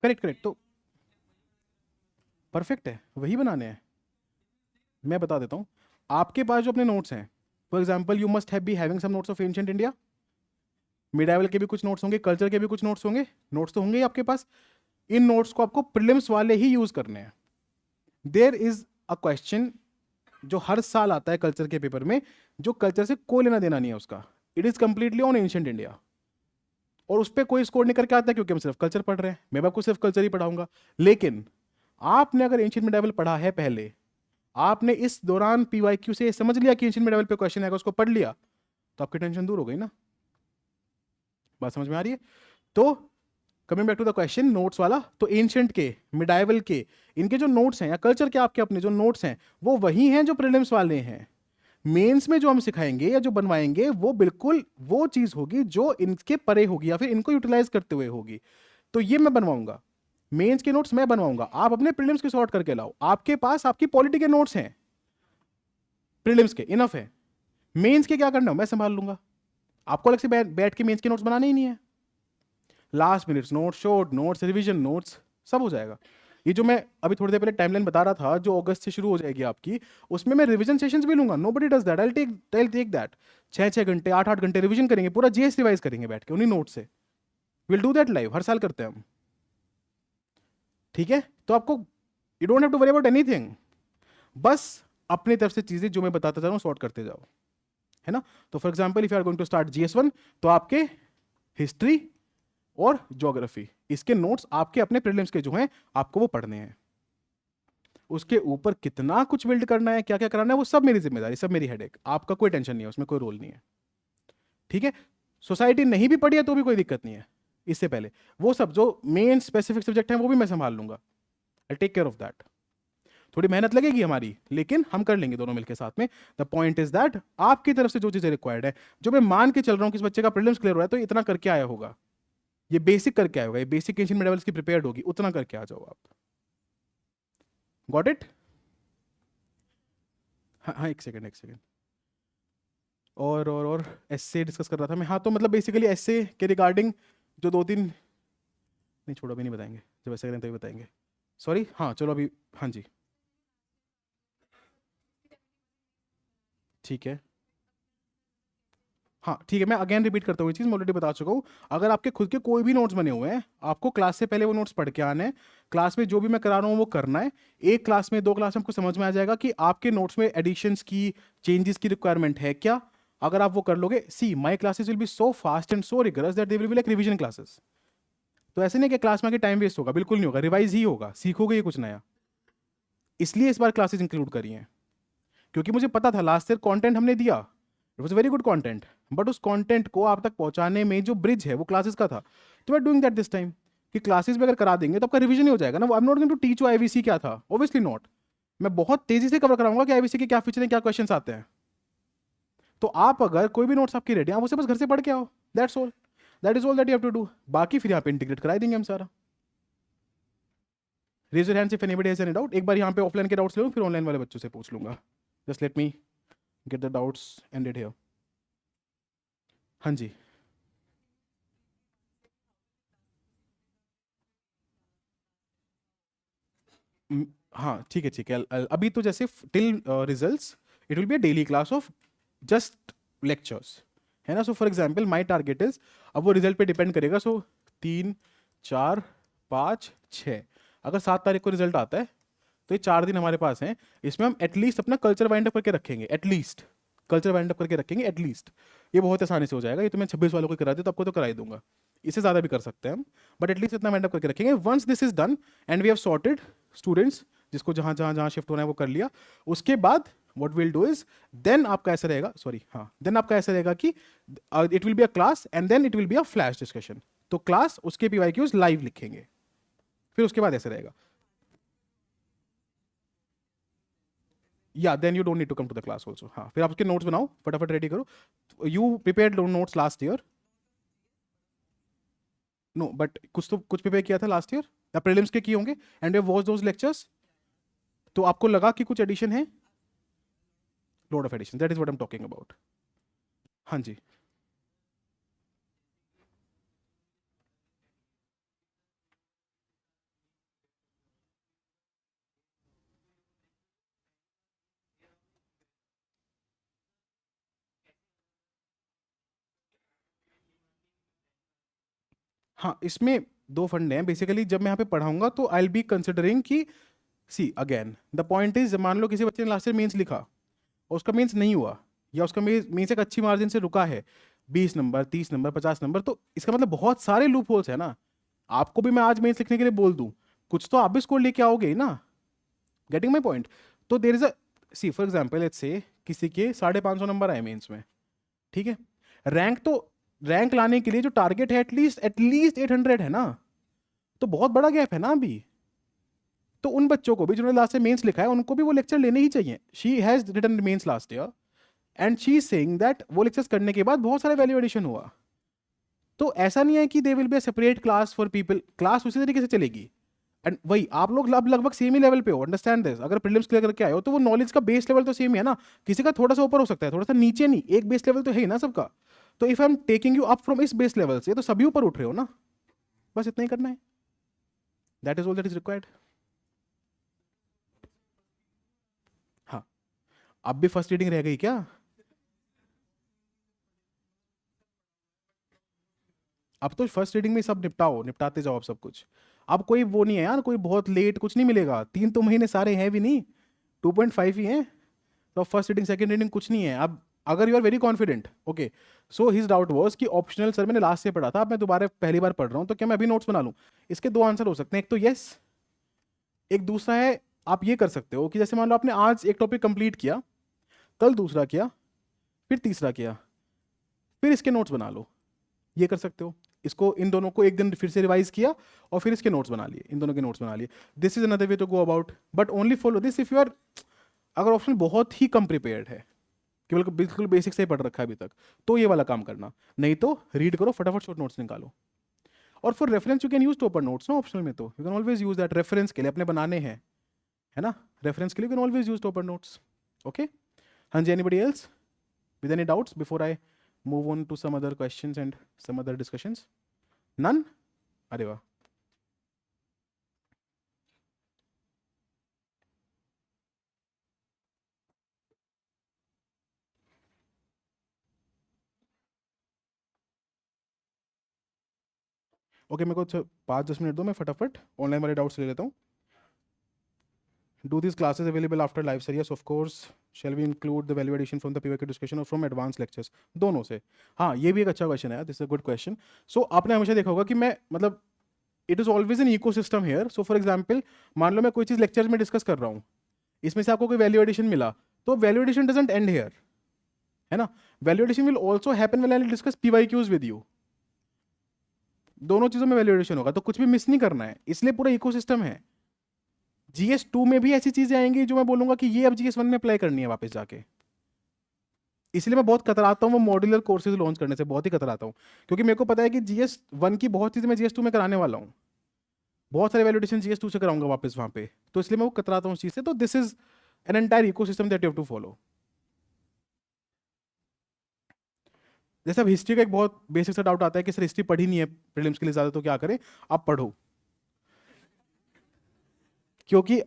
करेक्ट करेक्ट, तो परफेक्ट है, वही बनाने हैं। मैं बता देता हूँ, आपके पास जो अपने नोट्स हैं, for example you must have be having some notes of ancient India, medieval के भी कुछ नोट्स होंगे, कल्चर के भी कुछ नोट्स होंगे, नोट्स तो होंगे ही आपके पास। इन नोट्स को आपको प्रीलिम्स वाले ही यूज करने हैं। देयर इज अ क्वेश्चन जो हर साल आता है कल्चर के पेपर में, जो कल्चर से कोई लेना देना नहीं है उसका, it is completely on ancient India, और उस पर कोई स्कोर नहीं करके आता, क्योंकि हम सिर्फ कल्चर पढ़ रहे हैं, मैं आपको सिर्फ कल्चर ही पढ़ाऊंगा। लेकिन आपने अगर एंशिएंट मिडाइवल पढ़ा है पहले, आपने इस दौरान पीवाईक्यू से समझ लिया कि एंशिएंट मिडाइवल पे क्वेश्चन आएगा, उसको पढ़ लिया, तो आपकी टेंशन दूर हो गई ना। बात समझ में आ रही है? तो coming back to the question notes वाला, तो एंशिएंट के, मिडाइवल के, इनके जो नोट्स हैं या कल्चर के आपके अपने जो नोट्स हैं, वो वही हैं जो प्रीलिम्स वाले हैं। मेंस में जो हम सिखाएंगे या जो बनवाएंगे वो बिल्कुल वो चीज होगी जो इनके परे होगी या फिर इनको यूटिलाइज करते हुए होगी। तो ये मैं बनवाऊंगा, मेंस के नोट्स मैं बनवाऊंगा, आप अपने प्रीलिम्स के सॉर्ट करके लाओ। आपके पास आपकी पॉलिटी के नोट्स हैं प्रीलिम्स के, इनफ है। मेंस के क्या करना है मैं संभाल लूंगा, आपको अलग से बैठ के मेंस के नोट्स बनाने ही नहीं है। Last minutes notes, short notes, revision notes, सब हो जाएगा। ये जो मैं अभी थोड़ी देर पहले टाइमलाइन बता रहा था जो अगस्त से शुरू हो जाएगी आपकी, उसमें मैं रिवीजन सेशंस भी लूंगा। Nobody does that, I take that. 6-6 घंटे 8-8 घंटे रिवीजन करेंगे, पूरा जीएस रिवाइज करेंगे बैठ के उन्हीं नोट से। विल डू दैट लाइव, हर साल करते हैं हम, ठीक है। तो आपको you don't have to worry about anything, बस अपनी तरफ से चीजें जो मैं बताता जा रहा हूँ सॉर्ट करते जाओ, है ना। तो for example if you are going to start GS1, तो आपके हिस्ट्री और ज्योग्राफी, इसके नोट्स आपके अपने प्रीलिम्स के जो हैं आपको वो पढ़ने हैं। उसके ऊपर कितना कुछ बिल्ड करना है, क्या क्या कराना है, वो सब मेरी जिम्मेदारी, सब मेरी हेडेक, आपका कोई टेंशन नहीं है, उसमें कोई रोल नहीं है, ठीक है। सोसाइटी नहीं भी पढ़ी है तो भी कोई दिक्कत नहीं है, इससे पहले वो सब जो मेन स्पेसिफिक सब्जेक्ट हैं वो भी मैं संभाल लूंगा, I take care of that. थोड़ी मेहनत लगेगी हमारी, लेकिन हम कर लेंगे दोनों मिलकर साथ में। द पॉइंट इज दैट आपकी तरफ से जो चीजें रिक्वायर्ड है, जो मैं मान के चल रहा हूं कि इस बच्चे का प्रीलिम्स क्लियर हो रहा है तो इतना करके आया होगा, ये बेसिक करके आया होगा, ये बेसिक एंशिएंट मिडाइवल्स की प्रिपेयर्ड होगी, उतना करके आ जाओ आप। Got it? हाँ हाँ, एक सेकेंड एक सेकेंड। और एसए डिस्कस कर रहा था मैं, हाँ। तो मतलब बेसिकली एसए के रिगार्डिंग जो 2-3, नहीं छोड़ो अभी नहीं बताएंगे, जब ऐसे करें तभी बताएंगे, सॉरी। हाँ चलो अभी, हाँ जी ठीक है। हाँ ठीक है, मैं अगेन रिपीट करता हूँ, ये चीज़ मैं ऑलरेडी बता चुका हूँ। अगर आपके खुद के कोई भी नोट्स बने हुए हैं, आपको क्लास से पहले वो नोट्स पढ़ के आने हैं, क्लास में जो भी मैं करा रहा हूँ वो करना है। एक क्लास में 2 क्लास में आपको समझ में आ जाएगा कि आपके नोट्स में एडिशंस की, चेंजेस की रिक्वायरमेंट है क्या। अगर आप वो कर लोगे, see my classes will be so fast and so rigorous that they will be like revision classes. तो ऐसे नहीं कि क्लास में आके टाइम वेस्ट होगा, बिल्कुल नहीं होगा, रिवाइज ही होगा, सीखोगे ये कुछ नया। इसलिए इस बार क्लासेस इंक्लूड करी हैं, क्योंकि मुझे पता था लास्ट ईयर कंटेंट हमने दिया, it was very good content, but उस कंटेंट को आप तक पहुंचाने में जो ब्रिज है वो क्लासेस का था। तो we are doing that this time, कि क्लासेस में अगर करा देंगे तो आपका रिवीजन ही हो जाएगा ना। I am not going to teach you IVC क्या था, ऑब्वियसली नॉट। मैं बहुत तेजी से कवर कराऊंगा कि आईवीसी के क्या फीचर हैं, क्या क्वेश्चंस आते हैं। तो आप अगर कोई भी नोट्स आपकी रेडी, आप उसे बस घर से पढ़ के आओ, that's all, that is all that you have to do. बाकी फिर यहाँ पे इंटीग्रेट करा देंगे हम सारा। Raise your hands if anybody has any doubt. एक बार यहाँ पे ऑफलाइन के डाउट्स ले लूँ, फिर ऑनलाइन वाले बच्चों से पूछ लूंगा। Just let me get the doubts ended here. हाँ जी। हाँ ठीक है ठीक है, अभी तो जैसे till results it will be a daily class of just lectures, है ना। सो for example my target is, अब वो रिजल्ट पे डिपेंड करेगा। सो 3, 4, 5, 6, अगर 7 तारीख को रिजल्ट आता है तो ये 4 दिन हमारे पास हैं, इसमें हम एटलीस्ट अपना कल्चर वाइंड अप करके रखेंगे, एटलीस्ट कल्चर वाइंड अप करके रखेंगे एटलीस्ट। ये बहुत आसानी से हो जाएगा, ये तो मैं 26 वालों को करा दूँ तो आपको तो करा ही दूंगा, इससे ज़्यादा भी कर सकते हैं हम, बट एटलीस्ट इतना वाइंड अप करके रखेंगे। Once this is done and we have sorted students, जिसको जहाँ जहाँ जहाँ शिफ्ट होना है वो कर लिया, उसके बाद what will do is, then आपका ऐसा रहेगा, सॉरी हाँ, देन आपका ऐसा रहेगा कि it will be a class and then it will be a flash discussion. तो क्लास, उसके PYQs लाइव लिखेंगे, फिर उसके बाद ऐसे रहेगा। या then you don't need to come to the class also. हाँ, फिर आप उसके नोट्स बनाओ, फटाफट रेडी करो। You prepared notes last year? No, but कुछ प्रिपेयर किया था लास्ट ईयर, या प्रीलिम्स के किए होंगे, and you watch those lectures, तो आपको लगा कि कुछ एडिशन है, load of addition, that is what I am talking about. हाँ जी। हाँ, इसमें दो फंडे हैं बेसिकली। जब मैं यहाँ पे पढ़ाऊंगा तो आई विल बी कंसिडरिंग कि, see again the point is, मान लो किसी बच्चे ने लास्ट ईयर मेंस लिखा और उसका मेंस नहीं हुआ, या उसका मेंस एक अच्छी मार्जिन से रुका है, 20 नंबर, 30 नंबर, 50 नंबर, तो इसका मतलब बहुत सारे लूप होल्स है ना। आपको भी मैं आज मेंस लिखने के लिए बोल दूं, कुछ तो आप भी स्कोर लेके आओगे ही ना, गेटिंग माई पॉइंट। तो there is a, see for example let's say किसी के 550 नंबर आए मेंस में, ठीक है, रैंक तो, रैंक लाने के लिए जो टारगेट है एटलीस्ट 800 है ना, तो बहुत बड़ा गैप है ना अभी। तो उन बच्चों को भी जिन्होंने लास्ट ईयर मेंस लिखा है, उनको भी वो लेक्चर लेने ही चाहिए। She has written mains last year and she is saying that वो लेक्चर्स करने के बाद बहुत सारे वैल्यू एडिशन हुआ। तो ऐसा नहीं है कि दे will be a separate class for people, class उसी तरीके से चलेगी। एंड वही आप लोग अब लगभग सेम ही लेवल पे हो, अंडरस्टैंड दिस। अगर प्रीलिम्स क्लियर करके आए हो तो वो नॉलेज का बेस लेवल तो सेम ही है ना, किसी का थोड़ा सा ऊपर हो सकता है, थोड़ा सा नीचे नहीं, एक बेस लेवल तो है ही ना सबका। तो if I am taking you up from इस बेस लेवल से, तो सभी ऊपर उठ रहे हो ना, बस इतना ही करना है, that is all that is required. हाँ, अब भी फर्स्ट रीडिंग रह गई क्या? अब तो फर्स्ट रीडिंग में सब निपटाओ, निपटाते जाओ अब सब कुछ। अब कोई वो नहीं है यार, कोई बहुत लेट कुछ नहीं मिलेगा, 3 तो महीने सारे हैं भी नहीं, 2.5 ही हैं। तो फर्स्ट रीडिंग सेकंड रीडिंग कुछ नहीं है अब। अगर you are very confident, okay, so his doubt was कि ऑप्शनल सर मैंने लास्ट से पढ़ा था, अब मैं दोबारा पहली बार पढ़ रहा हूँ, तो क्या मैं अभी नोट्स बना लूँ? इसके दो आंसर हो सकते हैं, एक तो यस, एक दूसरा है आप ये कर सकते हो कि जैसे मान लो आपने आज एक टॉपिक कंप्लीट किया, कल दूसरा किया, फिर तीसरा किया, फिर इसके नोट्स बना लो, ये कर सकते हो। इसको, इन दोनों को एक दिन फिर से रिवाइज किया और फिर इसके नोट्स बना लिए, इन दोनों के नोट्स बना लिए। This is another way to go about, but only follow this if you are, अगर ऑप्शन बहुत ही कम प्रिपेयर्ड है, केवल बिल्कुल बेसिक से ही पढ़ रखा है अभी तक, तो ये वाला काम करना, नहीं तो रीड करो फटाफट, शॉर्ट नोट्स निकालो। और for reference you can use topper notes ना, ऑप्शनल में तो you can always use that, reference के लिए अपने बनाने हैं, है ना, रेफरेंस के लिए you can always use topper notes. Okay, हाँ जी, anybody else with any doubts before I move on to some other questions and some other discussions? None? अरे वाह। ओके, मेरे को 5-10 मिनट दो, मैं फटाफट ऑनलाइन वाले डाउट्स ले लेता हूँ। Do these classes available after live sir? Yes, of course. Shall we include the value addition from the PYQ discussion or from advanced lectures? दोनों से। हाँ, ये भी एक अच्छा क्वेश्चन है, this is a good question. So आपने हमेशा देखा होगा कि मैं, मतलब it is always an ecosystem here. So for example, मान लो मैं कोई चीज़ लेक्चर में डिस्कस कर रहा हूँ, इसमें से आपको कोई वैल्यू एडिशन मिला, तो value addition doesn't end here, है ना। Value addition will also happen when I will discuss PYQs with you. दोनों चीज़ों में वैल्यू एडिशन होगा, तो कुछ भी मिस नहीं करना है, इसलिए पूरा इकोसिस्टम है। GS2 में भी ऐसी चीजें आएंगी जो मैं बोलूंगा कि ये अब GS1 में अप्लाई करनी है वापस जाके। इसलिए मैं बहुत कतराता हूँ वो मॉड्यूलर कोर्सेज लॉन्च करने से, बहुत ही कतराता हूँ, क्योंकि मेरे को पता है कि GS1 की बहुत चीज़ें मैं GS2 में कराने वाला हूँ, बहुत सारे वैल्यूडेशन GS2 से कराऊंगा वापस वहाँ पे, तो इसलिए मैं वो कतराता हूँ उस चीज़ से। तो this is an entire ecosystem that you have to follow. जैसे अब हिस्ट्री का एक बहुत बेसिक सा डाउट आता है कि सर हिस्ट्री पढ़ी नहीं है प्रीलिम्स के लिए ज़्यादा, तो क्या करें? आप पढ़ो, क्योंकि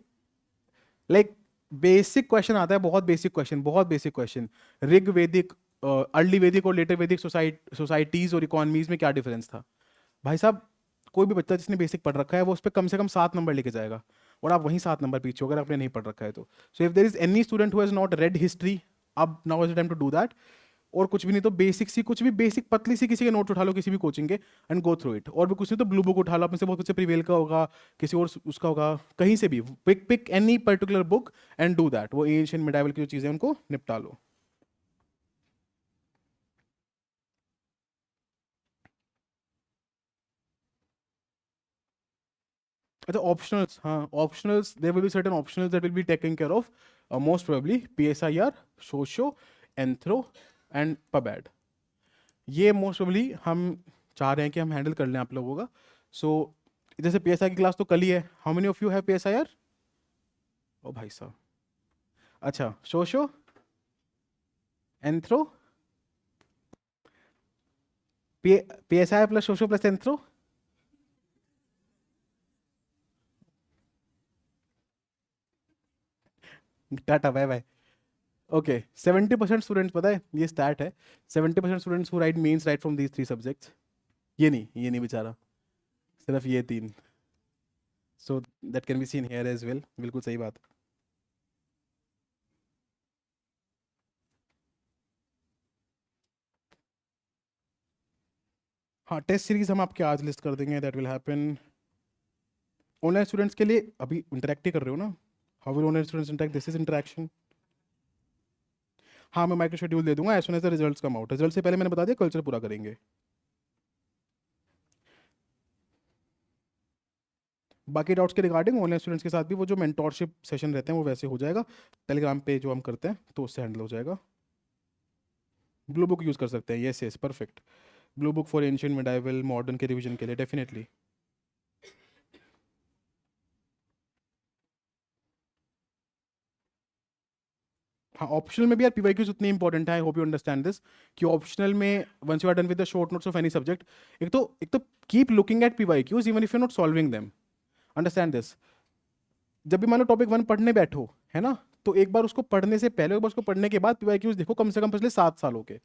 लाइक बेसिक क्वेश्चन आता है, बहुत बेसिक क्वेश्चन, बहुत बेसिक क्वेश्चन। ऋग वैदिक, अर्ली वैदिक और लेटर वैदिक सोसाइटीज और इकोनॉमीज में क्या डिफरेंस था? भाई साहब, कोई भी बच्चा जिसने बेसिक पढ़ रखा है वो उस पर कम से कम 7 नंबर लेके जाएगा, और आप वहीं 7 नंबर पीछे हो अगर आपने नहीं पढ़ रखा है तो। So if there is any student who has not read history, अब now is the time to do that. और कुछ भी नहीं तो बेसिक सी, कुछ भी बेसिक पतली सी किसी के नोट्स उठा लो किसी भी कोचिंग के, एंड गो थ्रू इट। और भी कुछ नहीं तो ब्लू बुक उठा लो, आप में से बहुत बच्चे प्रीवेल का होगा, किसी और उसका होगा, कहीं से भी pick pick any particular book and do that. वो एशियन मिडाइवल की जो चीज़ें उनको निपटा लो। अच्छा, ऑप्शनल्स, हाँ optionals, there will be certain optionals that will be taken care of, most probably PSIR, socio, anthro and pubad. ये मोस्ट प्रोबेबली हम चाह रहे हैं कि हम हैंडल कर लें आप लोगों का। सो जैसे PSI की क्लास तो कल ही है, how many of you have PSIR? ओ भाई साहब, अच्छा socio, anthro, PSI plus socio plus anthro. Ta-ta bye bye. Okay, 70% students, पता है ये स्टैट है, 70% students who write mains right from these 3 subjects. ये नहीं बेचारा, सिर्फ ये 3। So that can be seen here as well, बिल्कुल सही बात। हाँ, टेस्ट सीरीज हम आपके आज लिस्ट कर देंगे, that will happen. Online students के लिए अभी इंटरेक्ट ही कर रहे हो ना? How will online students interact? This is interaction. हाँ, मैं माइक्रो शेड्यूल दे दूंगा as soon as the results come out. Result से पहले मैंने बता दिया कल्चर पूरा करेंगे। बाकी डाउट्स के रिगार्डिंग ऑनलाइन स्टूडेंट्स के साथ भी वो जो मेंटोरशिप सेशन रहते हैं वो वैसे हो जाएगा, टेलीग्राम पे जो हम करते हैं तो उससे हैंडल हो जाएगा। ब्लू बुक यूज़ कर सकते हैं, yes yes perfect. Blue book for ancient medieval modern के रिवीजन के लिए डेफिनेटली। हाँ, ऑप्शनल में भी यार PYQs उतने इंपॉर्टेंट है, I hope you understand this, कि ऑप्शनल में once you are done with the short notes of any subject, एक तो keep looking at PYQs even if you not solving them. Understand this, जब भी मान लो topic 1 पढ़ने बैठो है ना, तो एक बार उसको पढ़ने से पहले, एक बार उसको पढ़ने के बाद PYQs देखो, कम से कम पिछले 7 सालों के।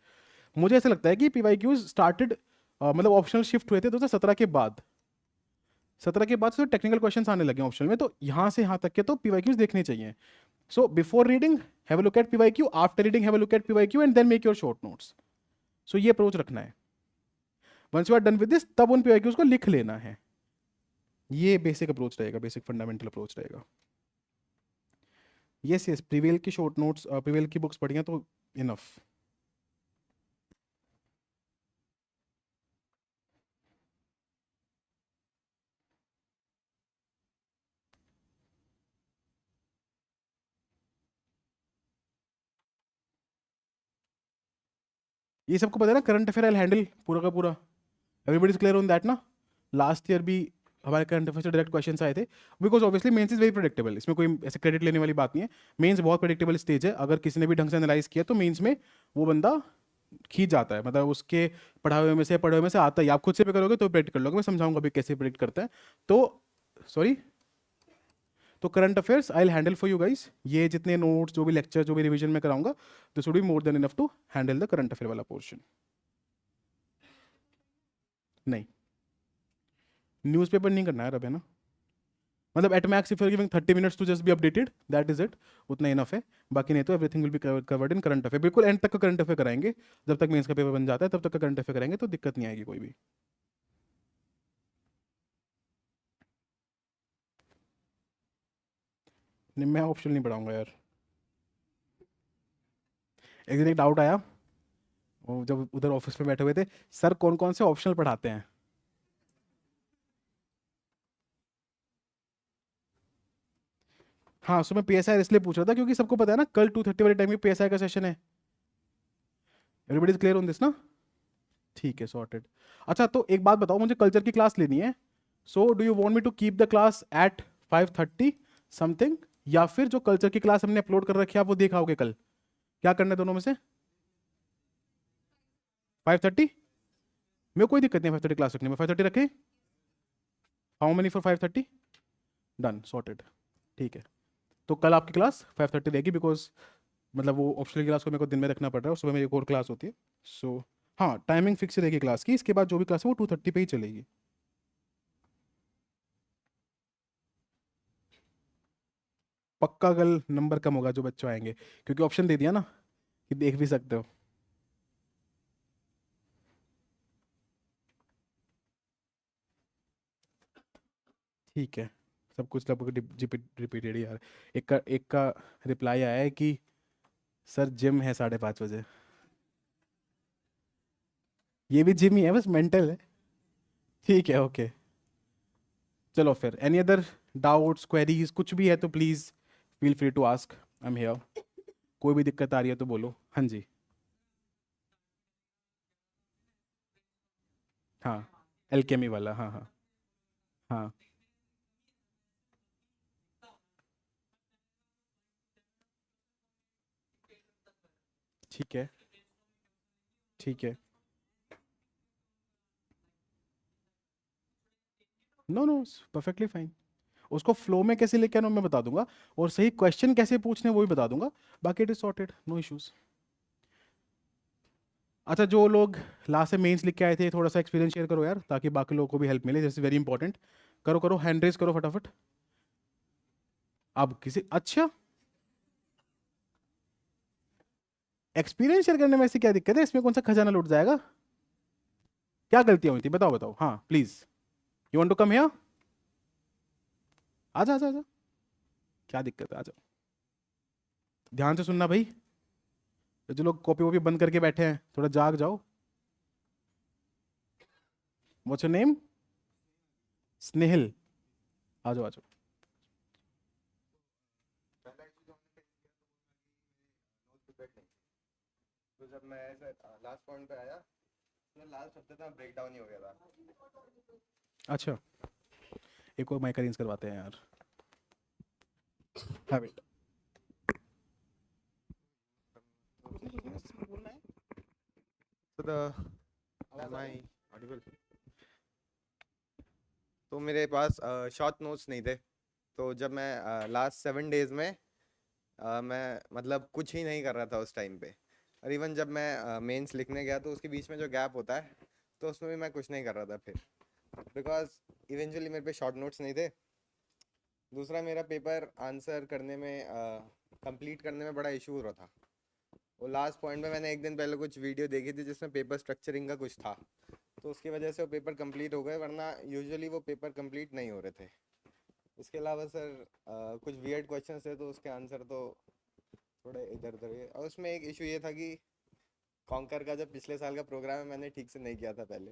मुझे ऐसा लगता है कि PYQs स्टार्टेड, मतलब ऑप्शनल शिफ्ट हुए थे 2017 के बाद। 17 के बाद से टेक्निकल क्वेश्चंस आने लगे ऑप्शनल में, तो यहाँ से यहाँ तक के तो PYQs देखने चाहिए। So before reading have a look at PYQ, after reading have a look at PYQ and then make your short notes. So ये अप्रोच रखना है। Once you are done with this, तब उन PYQs को लिख लेना है। ये बेसिक अप्रोच रहेगा, बेसिक फंडामेंटल अप्रोच रहेगा। यस यस, प्रीवेल की शॉर्ट नोट्स, प्रीवेल की बुक्स पढ़ी हैं तो इनफ। ये सबको पता है ना, करंट अफेयर आई हैंडल पूरा का पूरा। Everybody is clear on that ना? लास्ट ईयर भी हमारे करंट अफेयर से डायरेक्ट क्वेश्चंस आए थे, because obviously mains is very predictable, इसमें कोई ऐसे क्रेडिट लेने वाली बात नहीं है। मेंस बहुत प्रेडिक्टेबल स्टेज है, अगर किसी ने भी ढंग से एनालाइज किया तो मेंस में वो बंदा खींच जाता है, मतलब उसके पढ़े हुए में से आता ही। आप खुद से भी करोगे तो प्रेडिक्ट कर लोगे, मैं समझाऊंगा अभी कैसे प्रेडिक्ट करते हैं। तो सॉरी, तो current affairs I will handle for you guys. ये जितने नोट्स, जो भी लेक्चर, जो भी रिवीजन में कराऊंगा, this would be more than enough to handle the current affair वाला पोर्शन। नहीं, न्यूज़पेपर नहीं करना है अब, है ना? मतलब at max if you are giving 30 minutes to just be updated, that is it, उतना इनफ है। बाकी नहीं तो everything will be covered in current affair. बिल्कुल एंड तक का करंट अफेयर कराएंगे, जब तक मेंस का पेपर बन जाता है तब तक का करंट अफेयर कराएंगे, तो दिक्कत नहीं आएगी कोई भी। नहीं, मैं ऑप्शन नहीं पढ़ाऊंगा यार। एक दिन एक डाउट आया, वो जब उधर ऑफिस में बैठे हुए थे, सर कौन कौन से ऑप्शनल पढ़ाते हैं? हाँ, सो मैं PSI इसलिए पूछ रहा था क्योंकि सबको पता है ना कल 2:30 वाले टाइम पे PSI का सेशन है। Everybody is clear on this ना? ठीक है, सॉर्टेड। अच्छा, तो एक बात बताओ, मुझे कल्चर की क्लास लेनी है, so do you want me to keep the class at 5:30 something, या फिर जो कल्चर की क्लास हमने अपलोड कर रखी है आप वो देखाओगे कल? क्या करना है दोनों में से? 5:30? मेरे को कोई दिक्कत नहीं 5:30 क्लास रखने में, 5:30 रखें। How many for 5:30? Done, sorted. ठीक है, तो कल आपकी क्लास 5:30 रहेगी, बिकॉज मतलब वो ऑप्शनल क्लास को मेरे को दिन में रखना पड़ रहा है और सुबह मेरी एक और क्लास होती है। सो हाँ, टाइमिंग फिक्स रहेगी क्लास की। इसके बाद जो भी क्लास है वो 2:30 पे ही चलेगी। पक्का कल नंबर कम होगा जो बच्चों आएंगे, क्योंकि ऑप्शन दे दिया ना कि देख भी सकते हो। ठीक है, सब कुछ लगभग रिपीटेड यार। एक का रिप्लाई आया है कि सर जिम है 5:30 बजे। ये भी जिम ही है, बस मेंटल है। ठीक है, ओके। चलो फिर, एनी अदर डाउट्स, क्वेरीज, कुछ भी है तो please feel free to ask, I am here. कोई भी दिक्कत आ रही है तो बोलो। हाँ जी। हाँ, एल्केमी वाला, हाँ हाँ। हाँ, ठीक है, ठीक है। No no, perfectly fine. उसको फ्लो में कैसे लेके आना मैं बता दूंगा, और सही क्वेश्चन कैसे पूछने वो भी बता दूंगा। बाकी it is sorted, no issues. अच्छा, जो लोग लास्ट से मेंस लिख के आए थे, थोड़ा सा एक्सपीरियंस शेयर करो यार, ताकि बाकी लोगों को भी हेल्प मिले। This is very important. करो करो, हैंड रेज करो फटाफट। अब किसी, अच्छा, एक्सपीरियंस शेयर करने में ऐसी क्या दिक्कत है? इसमें कौन सा खजाना लुट जाएगा? क्या गलतियां हुई थी बताओ बताओ, हाँ please. You want to come here? आजा आजा आजा, क्या दिक्कत है, आ जाओ। ध्यान से सुनना भाई, तो जो लोग कॉपी वॉपी बंद करके बैठे हैं थोड़ा जाग जाओ। What's your name? स्नेहिल। आ जाओ आ जाओ। पहला issue जो हमने face किया तो वो था कि notes prepared नहीं थे। तो जब मैं लास्ट पॉइंट पे आया तो लास्ट हफ्ते तक ब्रेक डाउन ही हो गया था। अच्छा, एक और माइक अरेंज करवाते हैं यार। Have it. तो am I audible? तो मेरे पास शॉर्ट नोट्स नहीं थे। तो जब मैं लास्ट 7 डेज में मैं मतलब कुछ ही नहीं कर रहा था उस टाइम पे। और इवन जब मैं मेंस लिखने गया तो उसके बीच में जो गैप होता है तो उसमें भी मैं कुछ नहीं कर रहा था फिर, बिकॉज इवेंचुअली मेरे पे शॉर्ट नोट्स नहीं थे। दूसरा, मेरा पेपर आंसर करने में कंप्लीट करने में बड़ा इशू हो रहा था। वो लास्ट पॉइंट में मैंने एक दिन पहले कुछ वीडियो देखी थी जिसमें पेपर स्ट्रक्चरिंग का कुछ था, तो उसकी वजह से वो पेपर कंप्लीट हो गए, वरना यूजुअली वो पेपर कंप्लीट नहीं हो रहे थे। इसके अलावा सर कुछ वियर्ड क्वेश्चन थे तो उसके आंसर तो थोड़े इधर उधर गए। और उसमें एक इशू ये था कि कॉन्कर का जो पिछले साल का प्रोग्राम है मैंने ठीक से नहीं किया था पहले।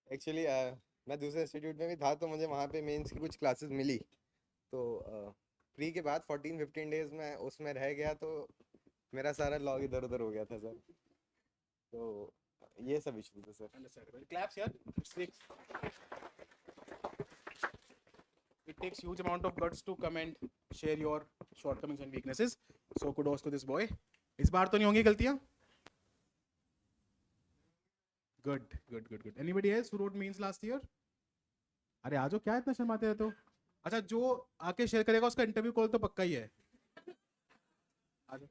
एक्चुअली मैं दूसरे इंस्टीट्यूट में भी था तो मुझे वहाँ पे मेंस की कुछ क्लासेस मिली, तो प्री के बाद 14-15 डेज में उसमें रह गया तो मेरा सारा लॉग इधर उधर हो गया था सर। तो ये सब इशू थे sir. Understandable. Claps here. It takes huge amount of guts to come and share your shortcomings and weaknesses. So kudos to this boy. इस बार तो नहीं होंगी गलतियां? Good, good, good, good. Anybody else who wrote means last year? अरे आ जाओ, क्या इतना शर्माते रहते हो? अच्छा, जो आके शेयर करेगा उसका इंटरव्यू कॉल तो पक्का ही है। आ जाओ।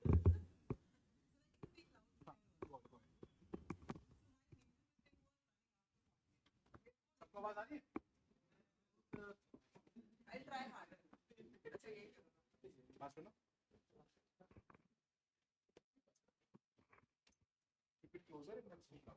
सबको आवाज आ रही है? बात सुनो। Keep it closer and then speak up.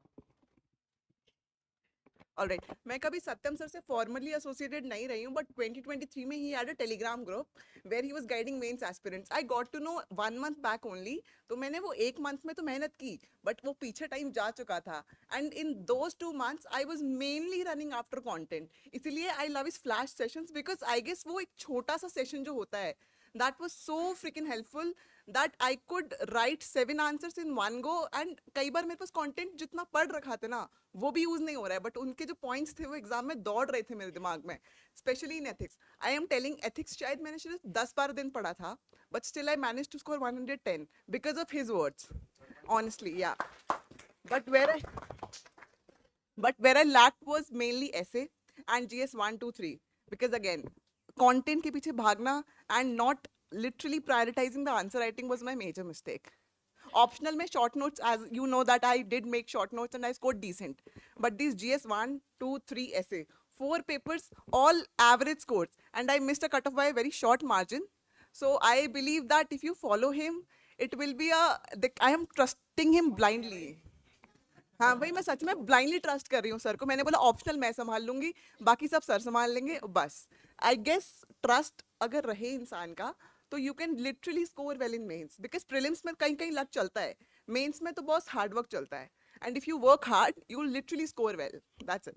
Alright, मैं कभी सत्यम सर से फॉर्मली एसोसिएटेड नहीं रही हूँ, बट 2023 में ही had a Telegram group where he was guiding mains aspirants. I got to know 1 month back only, तो मैंने वो 1 मंथ में तो मेहनत की, बट वो पीछे टाइम जा चुका था। And in those 2 months I was mainly running after content. इसीलिए I love is flash sessions, because I guess वो एक छोटा सा सेशन जो होता है, that was so freaking helpful that I could write 7 answers in one go। and कई बार मेरे पास कंटेंट जितना पढ़ रखा था ना वो भी यूज नहीं हो रहा है, बट उनके जो पॉइंट्स थे वो एग्जाम में दौड़ रहे थे मेरे दिमाग में, specially in ethics. I am telling, ethics शायद मैंने सिर्फ 10-12 दिन पढ़ा था, but still I manage to score 110 because of his words, honestly या। But where I lacked was mainly essay and GS 1, 2, 3, because again, content के पीछे भागना and not literally prioritizing the answer writing was my major mistake. Optional में short notes, as you know that I did make short notes and I scored decent. But these GS 1, 2, 3 essay, 4 papers, all average scores, and I missed a cutoff by a very short margin. So I believe that if you follow him, it will be I am trusting him blindly. हाँ भाई, मैं सच में blindly trust कर रही हूँ sir को. मैंने बोला ऑप्शनल मैं संभाल लूंगी, बाकी सब सर संभाल लेंगे बस. आई गेस ट्रस्ट अगर रहे इंसान का तो you can literally score well in mains, because prelims में कहीं कहीं लक चलता है, मेंस में तो बहुत हार्ड वर्क चलता है. And if you work hard you will literally score well. That's it.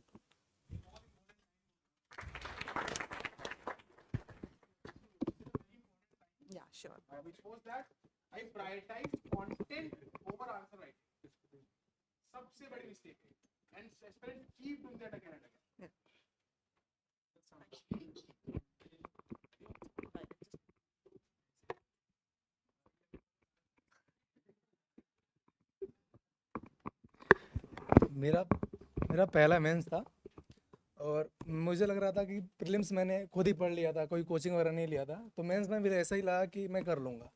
या sure. which was that I prioritized content over answer writing. सबसे बड़ी mistake है, and aspirants keep doing that again and again. मेरा मेरा पहला mains था और मुझे लग रहा था कि प्रीलिम्स मैंने खुद ही पढ़ लिया था, कोई कोचिंग वगैरह नहीं लिया था. तो मेंस में भी ऐसा ही लगा कि मैं कर लूँगा.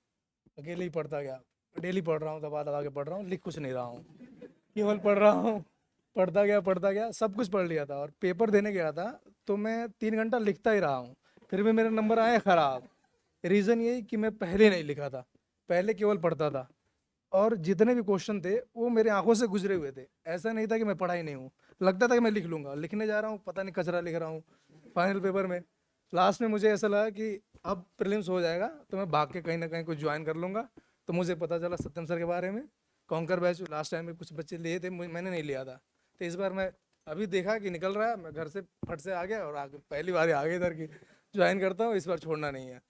अकेले ही पढ़ता गया, डेली पढ़ रहा हूँ, दबा दबा के पढ़ रहा हूँ, लिख कुछ नहीं रहा हूँ, केवल पढ़ रहा हूँ. पढ़ता गया, सब कुछ पढ़ लिया था. और पेपर देने गया था तो मैं 3 घंटा लिखता ही रहा हूँ, फिर भी मेरे नंबर आए ख़राब. रीज़न यही कि मैं पहले नहीं लिखा था, पहले केवल पढ़ता था. और जितने भी क्वेश्चन थे वो मेरे आंखों से गुजरे हुए थे. ऐसा नहीं था कि मैं पढ़ा ही नहीं हूँ, लगता था कि मैं लिख लूँगा. लिखने जा रहा हूँ, पता नहीं कचरा लिख रहा हूँ. फाइनल पेपर में लास्ट में मुझे ऐसा लगा कि अब प्रीलिम्स हो जाएगा तो मैं भाग के कहीं ना कहीं कुछ ज्वाइन कर लूँगा. तो मुझे पता चला सत्यम सर के बारे में, कॉन्कर बैच लास्ट टाइम में कुछ बच्चे लिए थे, मैंने नहीं लिया था. तो इस बार मैं अभी देखा कि निकल रहा है, मैं घर से फट से आ गया और आगे पहली बार आगे इधर की ज्वाइन करता हूँ. इस बार छोड़ना नहीं है.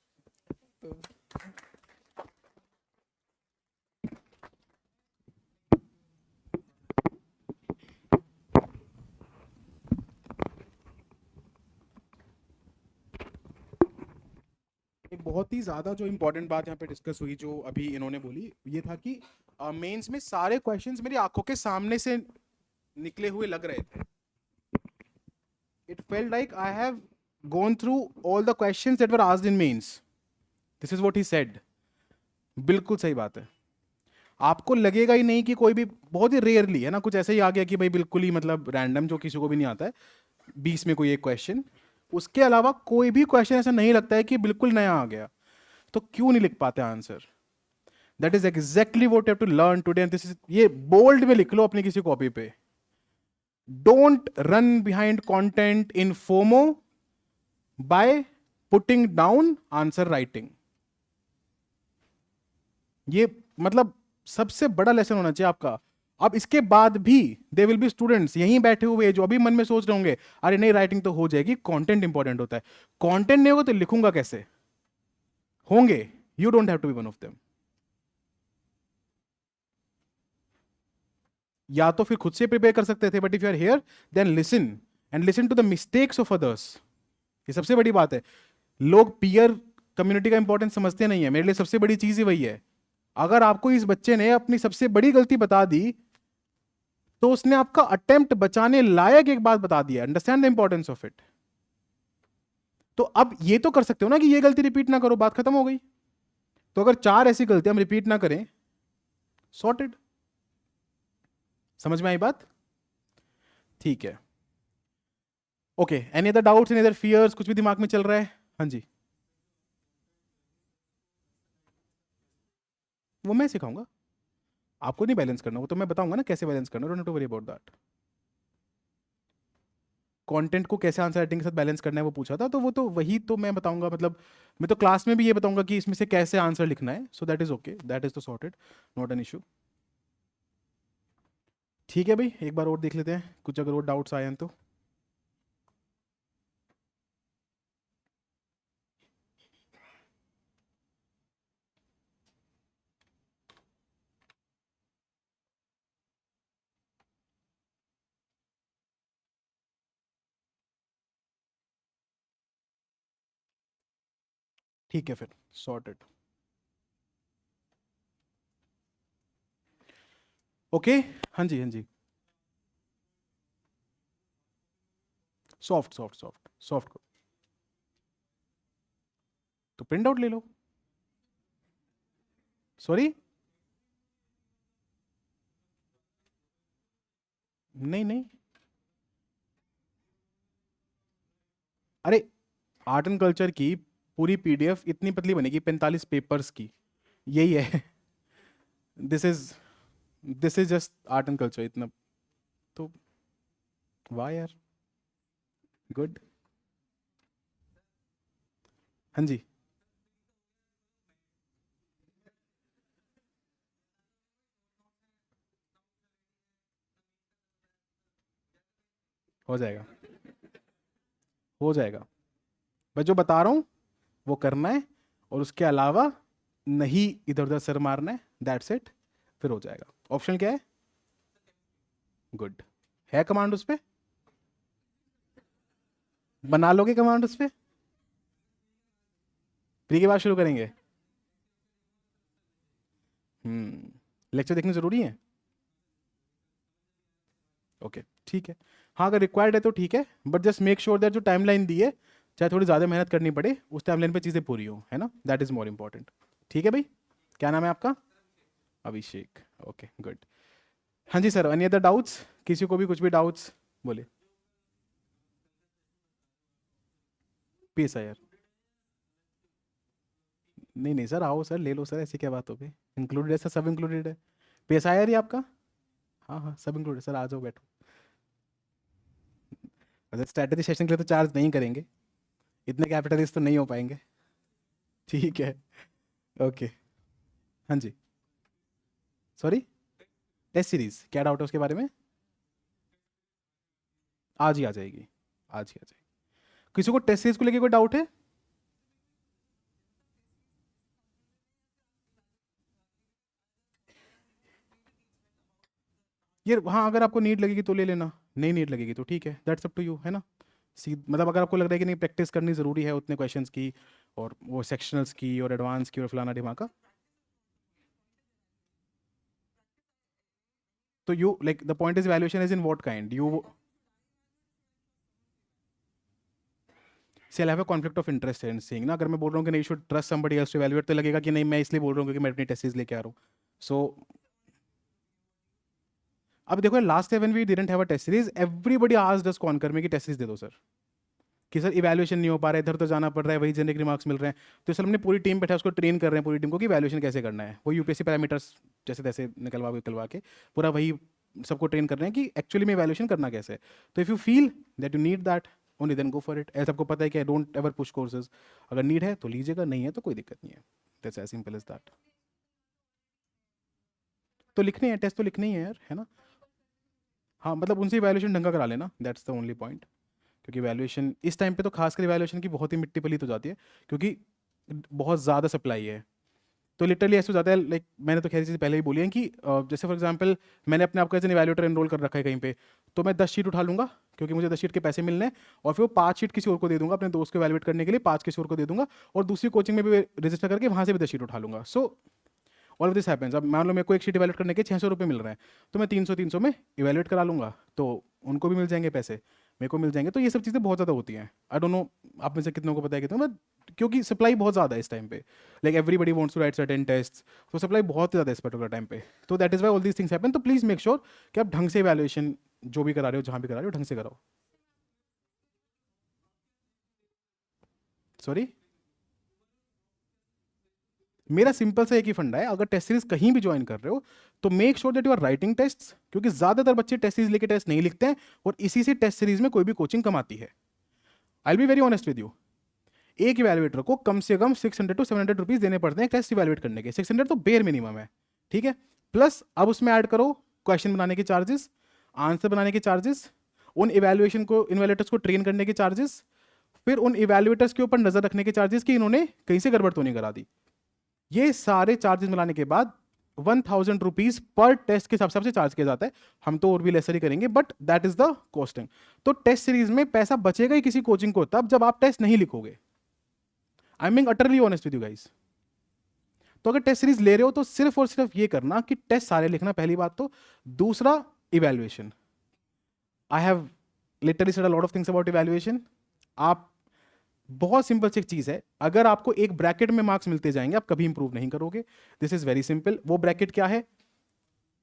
तो एक बहुत ही ज़्यादा जो इम्पोर्टेंट बात यहाँ पे डिस्कस हुई, जो अभी इन्होंने बोली, ये था कि मेंस में सारे क्वेश्चंस मेरी आंखों के सामने से निकले हुए लग रहे थे. It felt like I have gone through all the questions that were asked in mains. This is what he said. बिल्कुल सही बात है. आपको लगेगा ही नहीं कि कोई भी, बहुत ही रेयरली है ना, कुछ ऐसे ही आ गया कि भाई बिल्कुल ही मतलब रैंडम, जो किसी को भी नहीं आता है, 20 में कोई एक क्वेश्चन. उसके अलावा कोई भी क्वेश्चन ऐसा नहीं लगता है कि बिल्कुल नया आ गया. तो क्यों नहीं लिख पाते answer? That is exactly what you have to learn today. This is, ये बोल्ड में लिख लो अपनी किसी कॉपी पे. Don't run behind content in FOMO by putting down answer writing. ये मतलब सबसे बड़ा लेसन होना चाहिए आपका. अब इसके बाद भी दे विल बी स्टूडेंट्स यहीं बैठे हुए जो अभी मन में सोच रहे होंगे, अरे नहीं राइटिंग तो हो जाएगी, कंटेंट इंपॉर्टेंट होता है. कंटेंट नहीं होगा तो लिखूंगा कैसे? होंगे. You don't have to be one of them. या तो फिर खुद से प्रिपेयर कर सकते थे, but if you are here then listen and listen to the mistakes of others. ये सबसे बड़ी बात है. लोग पीयर कम्युनिटी का इंपॉर्टेंस समझते नहीं है. मेरे लिए सबसे बड़ी चीज ही वही है. अगर आपको इस बच्चे ने अपनी सबसे बड़ी गलती बता दी तो उसने आपका अटेम्प्ट बचाने लायक एक बात बता दिया. Understand the importance of it. तो अब ये तो कर सकते हो ना कि ये गलती रिपीट ना करो, बात खत्म हो गई. तो अगर 4 ऐसी गलतियां हम रिपीट ना करें, सॉर्टेड. समझ में आई बात? ठीक है. Okay, any other doubts, any other fears, कुछ भी दिमाग में चल रहा है? हाँ जी, वो मैं सिखाऊंगा आपको. नहीं बैलेंस करना, वो तो मैं बताऊंगा ना कैसे बैलेंस करना. Don't worry about that. Content को कैसे आंसर राइटिंग के साथ बैलेंस करना है वो पूछा था, तो वो तो वही तो मैं बताऊंगा. मतलब मैं तो क्लास में भी ये बताऊंगा कि इसमें से कैसे आंसर लिखना है. So that is okay, that is तो सॉर्टेड, नॉट एन इशू. ठीक है भाई, एक बार और देख लेते हैं कुछ अगर और डाउट्स आए हैं तो. ठीक है फिर, सॉर्टेड. ओके. हाँ जी, हाँ जी. Soft soft soft soft. तो प्रिंट आउट ले लो। सॉरी, नहीं नहीं, अरे आर्ट एंड कल्चर की पूरी पीडीएफ इतनी पतली बनेगी, 45 पेपर्स की, यही है। This is just art and culture इतना, तो वाह यार, गुड। हाँ जी, हो जाएगा, हो जाएगा। मैं जो बता रहा हूँ वो करना है, और उसके अलावा नहीं इधर उधर सर मारना है, दैट्स इट, फिर हो जाएगा। ऑप्शन क्या है? गुड। है कमांड उस पे? बना लोगे कमांड उस पे? प्री के बाद शुरू करेंगे। लेक्चर देखने जरूरी है? ओके, ठीक है। हाँ, अगर रिक्वायर्ड है तो ठीक है, but just make sure that जो टाइमलाइन दी है, चाहे थोड़ी ज़्यादा मेहनत करनी पड़े, उस टाइमलाइन पे चीज़ें पूरी हो, है ना, दैट इज़ मोर इंपॉर्टेंट। ठीक है भाई, क्या नाम है आपका? अभिषेक, ओके गुड। हाँ जी सर, एनी अदर डाउट्स? किसी को भी कुछ भी डाउट्स बोले। PSIR, नहीं नहीं सर, आओ सर, ले लो सर, ऐसी क्या बात हो गई, इंक्लूडेड है सर, सब इंक्लूडेड है। PSIR ही आपका? हाँ हाँ, सब इंक्लूडेड सर, आ जाओ बैठो। अच्छा, स्ट्रैटेजी सेशन के लिए तो चार्ज नहीं करेंगे, इतने कैपिटलिस्ट तो नहीं हो पाएंगे। ठीक है, ओके। हाँ जी, सॉरी, टेस्ट सीरीज क्या डाउट है उसके बारे में? आज ही आ जाएगी, आज ही आ जाएगी। किसी को टेस्ट सीरीज को लेके कोई डाउट है? ये हाँ, अगर आपको नीड लगेगी तो ले लेना, नहीं नीड लगेगी तो ठीक है, दैट्स अप टू यू, है ना। मतलब अगर आपको लग रहा है कि नहीं प्रैक्टिस करनी ज़रूरी है उतने क्वेश्चंस की, और वो सेक्शनल्स की और एडवांस की और फलाना ढिमाका, तो you like the point is valuation is in what kind you sell have a conflict of interest in seeing ना। अगर मैं बोल रहा हूँ कि नहीं should trust somebody else to evaluate, तो लगेगा कि नहीं मैं इसलिए बोल रहा हूँ क्योंकि मैं अपनी टेस्ट सीरीज लेके आ रहा हूँ। सो अब देखो, last time when we didn't have a test series, everybody asked us conquer में कि टेस्ट सीरीज दे दो सर, कि सर इवैल्यूएशन नहीं हो पा रहा है, इधर तो जाना पड़ रहा है, वही जेनेरिक रिमार्क्स मिल रहे हैं। तो सर हमने पूरी टीम बैठा उसको ट्रेन कर रहे हैं, पूरी टीम को कि इवैल्यूएशन कैसे करना है, वो यूपीएससी पैरामीटर्स जैसे तैसे निकलवा के पूरा वही सबको ट्रेन कर रहे हैं कि एक्चुअली में इवैल्यूएशन करना कैसे है। तो if you feel that you need that, only then go for it. ऐसा आपको पता है कि I don't ever push courses, अगर नीड है तो लीजिएगा, नहीं है तो कोई दिक्कत नहीं है, that's as simple as that. तो लिखने हैं टेस्ट, तो लिखने ही है यार, है ना। हाँ, मतलब उनसे इवैल्यूएशन ढंग का करा लेना, दैट्स द ओनली पॉइंट। क्योंकि वैल्यूएशन इस टाइम पे तो खासकर वैल्यूएशन की बहुत ही मिट्टी पलीत हो जाती है, क्योंकि बहुत ज़्यादा सप्लाई है। तो लिटरली ऐसे हो जाता है, लाइक मैंने तो खैर चीज़ पहले ही बोली है कि जैसे फॉर एग्जांपल मैंने अपने आप को एज एन इवैल्यूएटर एनरोल कर रखा है कहीं पे, तो मैं 10 शीट उठा लूँगा क्योंकि मुझे 10 शीट के पैसे मिलने हैं, और फिर वो 5 शीट किसी और को दे दूंगा, अपने दोस्त को इवैल्यूएट करने के लिए 5 किसी और को दे दूंगा, और दूसरी कोचिंग में भी रजिस्टर करके वहाँ से भी 10 शीट उठा लूँगा। So all of this happens. अब मान लो मेरे को एक शीट इवैल्यूएट करने के 600 रुपये मिल रहे हैं, तो मैं 300 में इवैल्यूएट करा लूँगा, तो उनको भी मिल जाएंगे पैसे, मेरे को मिल जाएंगे। तो ये सब चीज़ें बहुत ज़्यादा होती हैं। आई डोंट नो आप में से कितनों को पता है, कितनों, बट क्योंकि सप्लाई बहुत ज़्यादा है इस टाइम पे, like everybody wants to write certain test, तो सप्लाई बहुत ज़्यादा है इस पर्टिकुलर टाइम पे। तो that is why all these things happen. तो प्लीज़ मेक श्योर कि आप ढंग से इवैल्यूएशन जो भी करा रहे हो, जहाँ भी करा रहे हो, ढंग से कराओ। सॉरी, मेरा सिंपल सा एक ही फंडा है, अगर टेस्ट सीरीज कहीं भी ज्वाइन कर रहे हो तो make sure that you are writing test, क्योंकि ज्यादातर बच्चे टेस्ट सीरीज लेके टेस्ट नहीं लिखते हैं, और इसी से टेस्ट सीरीज में कोई भी कोचिंग कमाती है। आई will be very honest with you, एक इवैल्यूएटर को कम से कम 600 to 700 रुपीज देने पड़ते हैं टेस्ट इवैल्यूएट करने के। 600 तो बेयर मिनिमम है, ठीक है। प्लस अब उसमें ऐड करो क्वेश्चन बनाने के चार्जेस, आंसर बनाने के चार्जेस, उन इवैल्यूएशन को इवैल्यूएटर्स को ट्रेन करने के चार्जेस, फिर उन इवैल्यूएटर्स के ऊपर नजर रखने के चार्जेस कि इन्होंने कहीं से गड़बड़ तो नहीं करा दी। ये सारे चार्जेस मिलाने के बाद 1000 रुपीज पर टेस्ट के हिसाब से चार्ज किया जाता है। हम तो और भी लेसर ही करेंगे, but that is the costing. तो टेस्ट सीरीज में पैसा बचेगा ही किसी कोचिंग को तब जब आप टेस्ट नहीं लिखोगे। I am being utterly honest with you guys. तो अगर टेस्ट सीरीज ले रहे हो तो सिर्फ और सिर्फ ये करना कि टेस्ट सारे लिखना, पहली बात तो। दूसरा, evaluation. I have literally said a lot of things about evaluation. आप बहुत सिंपल सी चीज है, अगर आपको एक ब्रैकेट में मार्क्स मिलते जाएंगे आप कभी इंप्रूव नहीं करोगे। This is very simple. वो ब्रैकेट क्या है?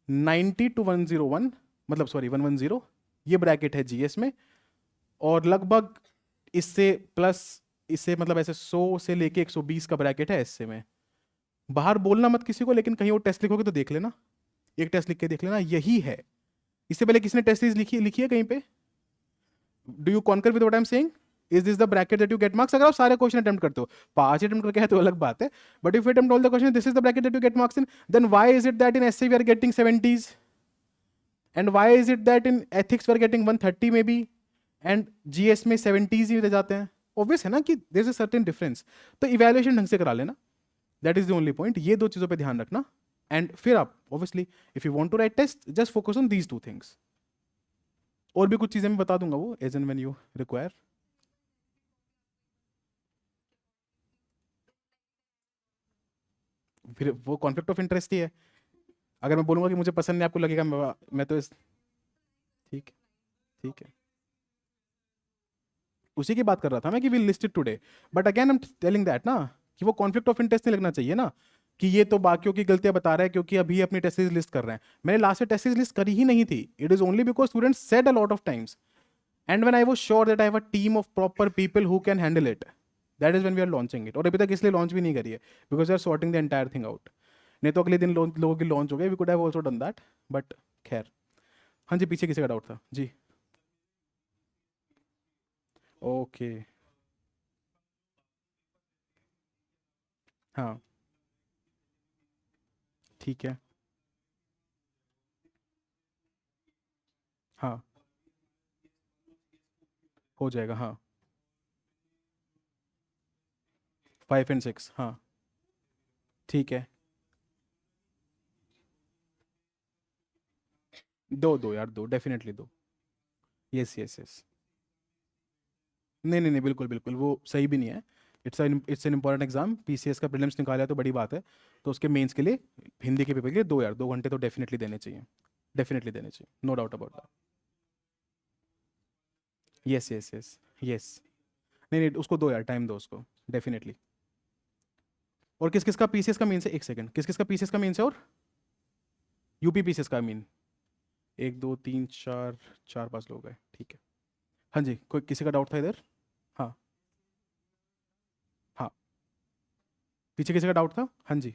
90 to 101, मतलब सॉरी 110, ये ब्रैकेट है जीएस में, और लगभग इससे प्लस इससे मतलब ऐसे 100 से लेके 120 का ब्रैकेट है एसए में। बाहर बोलना मत किसी को, लेकिन कहीं वो टेस्ट लिखोगे तो देख लेना, एक टेस्ट लिख के देख लेना, यही है। इससे पहले किसने टेस्ट सीरीज लिखी है कहीं पे? Do you conquer with what I am saying? Is this the bracket that you get marks? अगर आप सारे क्वेश्चन अटेम्प्ट करते हो, 5 अटेम्प्ट करके है तो अलग बात है, but if you attempt all the question, this is the bracket that you get marks in, then why is it that in essay we are getting 70s and why is it that in ethics we are getting 130 में भी and GS में 70s ही रह जाते हैं? Obvious है ना कि there is a certain difference. तो इवैल्यूएशन ढंग से करा लेना, that is the only point. ये दो चीजों पे ध्यान रखना, एंड फिर आप obviously if you want to write test just focus on these two things. और भी कुछ चीजें मैं बता दूंगा वो as and when you require. फिर वो कॉन्फ्लिक्ट ऑफ इंटरेस्ट ही है। अगर मैं बोलूंगा कि मुझे पसंद नहीं, आपको लगेगा मैं तो ठीक ठीक है, उसी की बात कर रहा था मैं कि we listed today, but again I am telling that ना कि वो कॉन्फ्लिक्ट ऑफ इंटरेस्ट नहीं लगना चाहिए ना कि ये तो बाकियों की गलतियां बता रहा है क्योंकि अभी अपनी टेस्ट सीरीज लिस्ट कर रहे हैं। मैंने लास्ट से टेस्ट सीरीज लिस्ट करी ही नहीं थी। It is only because students said a lot of times and when I was sure that I have a team of proper people who can handle it, that is when we are launching it. और अभी तक इसलिए launch भी नहीं करी है because we are sorting the entire thing out. नहीं तो अगले दिन लोगों की लॉन्च हो गई, we could have also done that, but खैर। हाँ जी, पीछे किसी का डाउट था जी? ओके हाँ ठीक है, हाँ हो जाएगा, हाँ 5 and 6, हाँ ठीक है। दो यार, दो डेफिनेटली दो। यस यस यस, नहीं, बिल्कुल बिल्कुल वो सही भी नहीं है। It's an important exam, PCS का प्रीलिम्स निकाला तो बड़ी बात है, तो उसके मेंस के लिए, हिंदी के पेपर के लिए 2 यार 2 घंटे तो डेफिनेटली देने चाहिए, डेफिनेटली देने चाहिए, no doubt about that. Yes yes yes yes, नहीं उसको 2 यार, टाइम दो उसको डेफिनेटली। और किस किस का पीसीएस का मेंस है? एक सेकंड, किस किस का पीसीएस का मेंस है? और यूपी पीसीएस का मीन 1 2 3 4 4 5 लोग हैं, ठीक है। हाँ जी, कोई किसी का डाउट था इधर? हाँ हाँ, पीछे किसी का डाउट था? हाँ जी,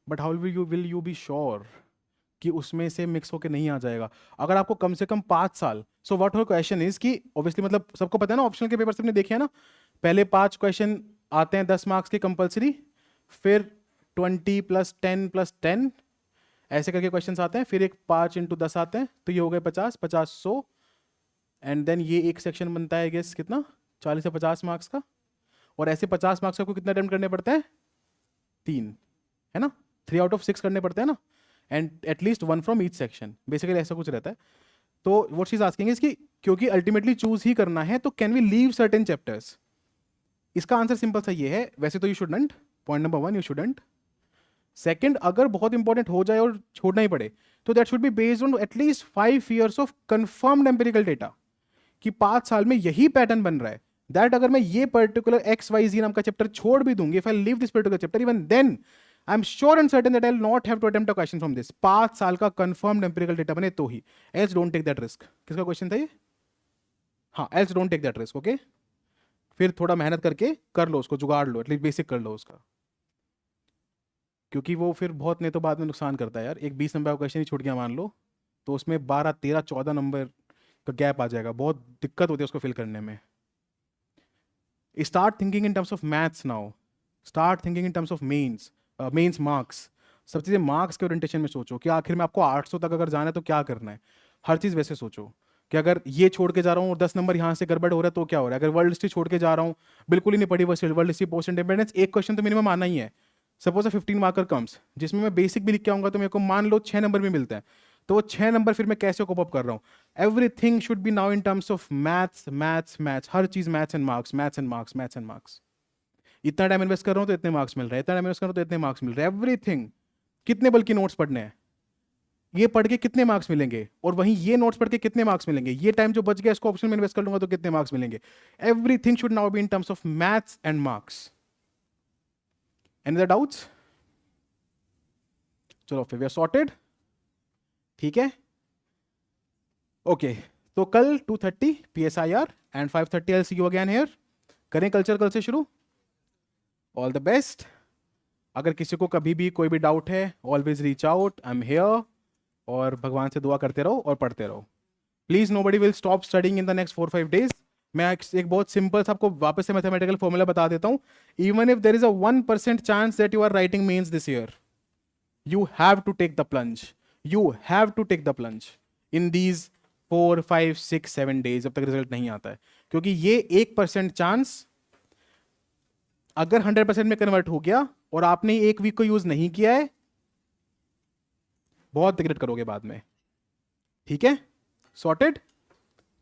but how will you be sure कि उसमें से मिक्स होके नहीं आ जाएगा? अगर आपको कम से कम 5 साल, so what your question is कि ऑब्वियसली मतलब सबको पता है ना, ऑप्शनल के पेपर सबने देखे हैं ना, पहले 5 क्वेश्चन आते हैं 10 मार्क्स के कंपलसरी, फिर 20 + 10 + 10 ऐसे करके क्वेश्चंस आते हैं, फिर एक 5 × 10 आते हैं, तो ये हो गए 50 50 100, एंड देन ये एक सेक्शन बनता है गेस कितना, 40 से 50 मार्क्स का। और ऐसे 50 मार्क्स को कितना अटेम्प्ट करने पड़ते हैं? 3, है ना, 3 out of 6 करने पड़ते हैं ना, and at least 1 from each section, basically ऐसा कुछ रहता है। तो what she is asking is कि क्योंकि अल्टीमेटली चूज ही करना है, तो can we leave certain chapters? इसका आंसर सिंपल सा ये है, वैसे तो you shouldn't, point number 1 you shouldn't. Second, अगर बहुत इंपॉर्टेंट हो जाए और छोड़ना ही पड़े, तो that should be based on at least 5 years of confirmed empirical data, कि 5 साल में यही पैटर्न बन रहा है। दैट अगर मैं ये पर्टिकुलर XYZ नाम का चैप्टर छोड़ भी दूंगी, if I leave this particular chapter, even then I am sure and certain that I will not have to attempt a question from this. 5 साल का कंफर्म्ड एम्पिरिकल डेटा बने तो ही, else don't take that risk. किसका question था ये? हाँ, else don't take that risk, okay. फिर थोड़ा मेहनत करके कर लो उसको, जुगाड़ लो, एटलीस्ट बेसिक कर लो उसका, क्योंकि वो फिर बहुत नहीं तो बाद में नुकसान करता है यार। एक 20 नंबर का क्वेश्चन ही छूट गया मान लो, तो उसमें 12 13 14 नंबर का गैप आ जाएगा, बहुत दिक्कत होती है उसको फिल करने में। Start thinking in terms of maths now, start thinking in terms of mains marks. सब चीज़ें मार्क्स के ओरिएंटेशन में सोचो कि आखिर में आपको 800 तक अगर जाना है तो क्या करना है। हर चीज़ वैसे सोचो कि अगर ये छोड़ के जा रहा हूँ और 10 नंबर यहाँ से गड़बड़ हो रहा है तो क्या हो रहा है। अगर वर्ल्ड हिस्ट्री छोड़ के जा रहा हूँ, बिल्कुल ही नहीं पढ़ी वर्ल्ड हिस्ट्री पोस्ट इंडिपेंडेंस, एक क्वेश्चन तो मिनिमम आना ही है। सपोज 15 मार्कर कम्स, जिसमें मैं बेसिक भी लिख के आऊंगा तो मेरे को मान लो 6 नंबर भी मिलता है, तो वो 6 नंबर फिर मैं कैसे कोप अप कर रहा हूँ। Everything should be now in terms of maths maths maths, her cheese maths and marks, maths and marks, maths and marks. इतना टाइम इन्वेस्ट कर रहा हूँ तो इतने मार्क्स मिल रहे हैं, इतना टाइम इन्वेस्ट कर रहा हूँ तो इतने मार्क्स मिल रहे हैं, एवरीथिंग। कितने बल्कि नोट्स पढ़ने हैं? ये पढ़ के कितने मार्क्स मिलेंगे, और वहीं ये नोट्स पढ़ के कितने मार्क्स मिलेंगे, ये टाइम जो बच गया इसको ऑप्शन में इन्वेस्ट कर लूंगा तो कितने मार्क्स मिलेंगे. Everything should now be in terms of maths and marks. Any other doubts? चलो फिर वी आर सॉर्टेड. ठीक है, ओके. तो कल 2:30 PSIR and 5:30 I'll see you again here. करें कल्चर कल से शुरू. All the best. अगर किसी को कभी भी कोई भी डाउट है, always reach out, I am here. और भगवान से दुआ करते रहो और पढ़ते रहो. Please nobody will stop studying in the next 4-5 days. मैं एक बहुत सिंपल सा आपको वापस से मैथमेटिकल फॉर्मूला बता देता हूँ. Even if there is a 1% chance that you are writing mains this year, you have to take the plunge. You have to take the plunge in these 4, 5, 6, 7 days जब तक result नहीं आता है. क्योंकि ये 1% चांस अगर 100% में कन्वर्ट हो गया और आपने एक वीक को यूज नहीं किया है, बहुत रिग्रेट करोगे बाद में. ठीक है, सॉर्टेड.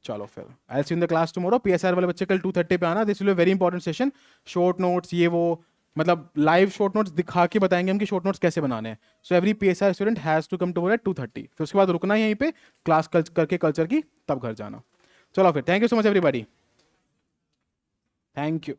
चलो फिर I will see in the class tomorrow. PSR वाले बच्चे कल 2:30 पे आना. This will be very important session. Short notes ये वो, मतलब लाइव शॉर्ट नोट्स दिखा के बताएंगे हम कि शॉर्ट नोट्स कैसे बनाने हैं. So every PSR student has to come to at 2:30. फिर उसके बाद रुकना है यहीं पे, क्लास करके कल्चर की, तब घर जाना. चलो फिर, thank you so much everybody. Thank you.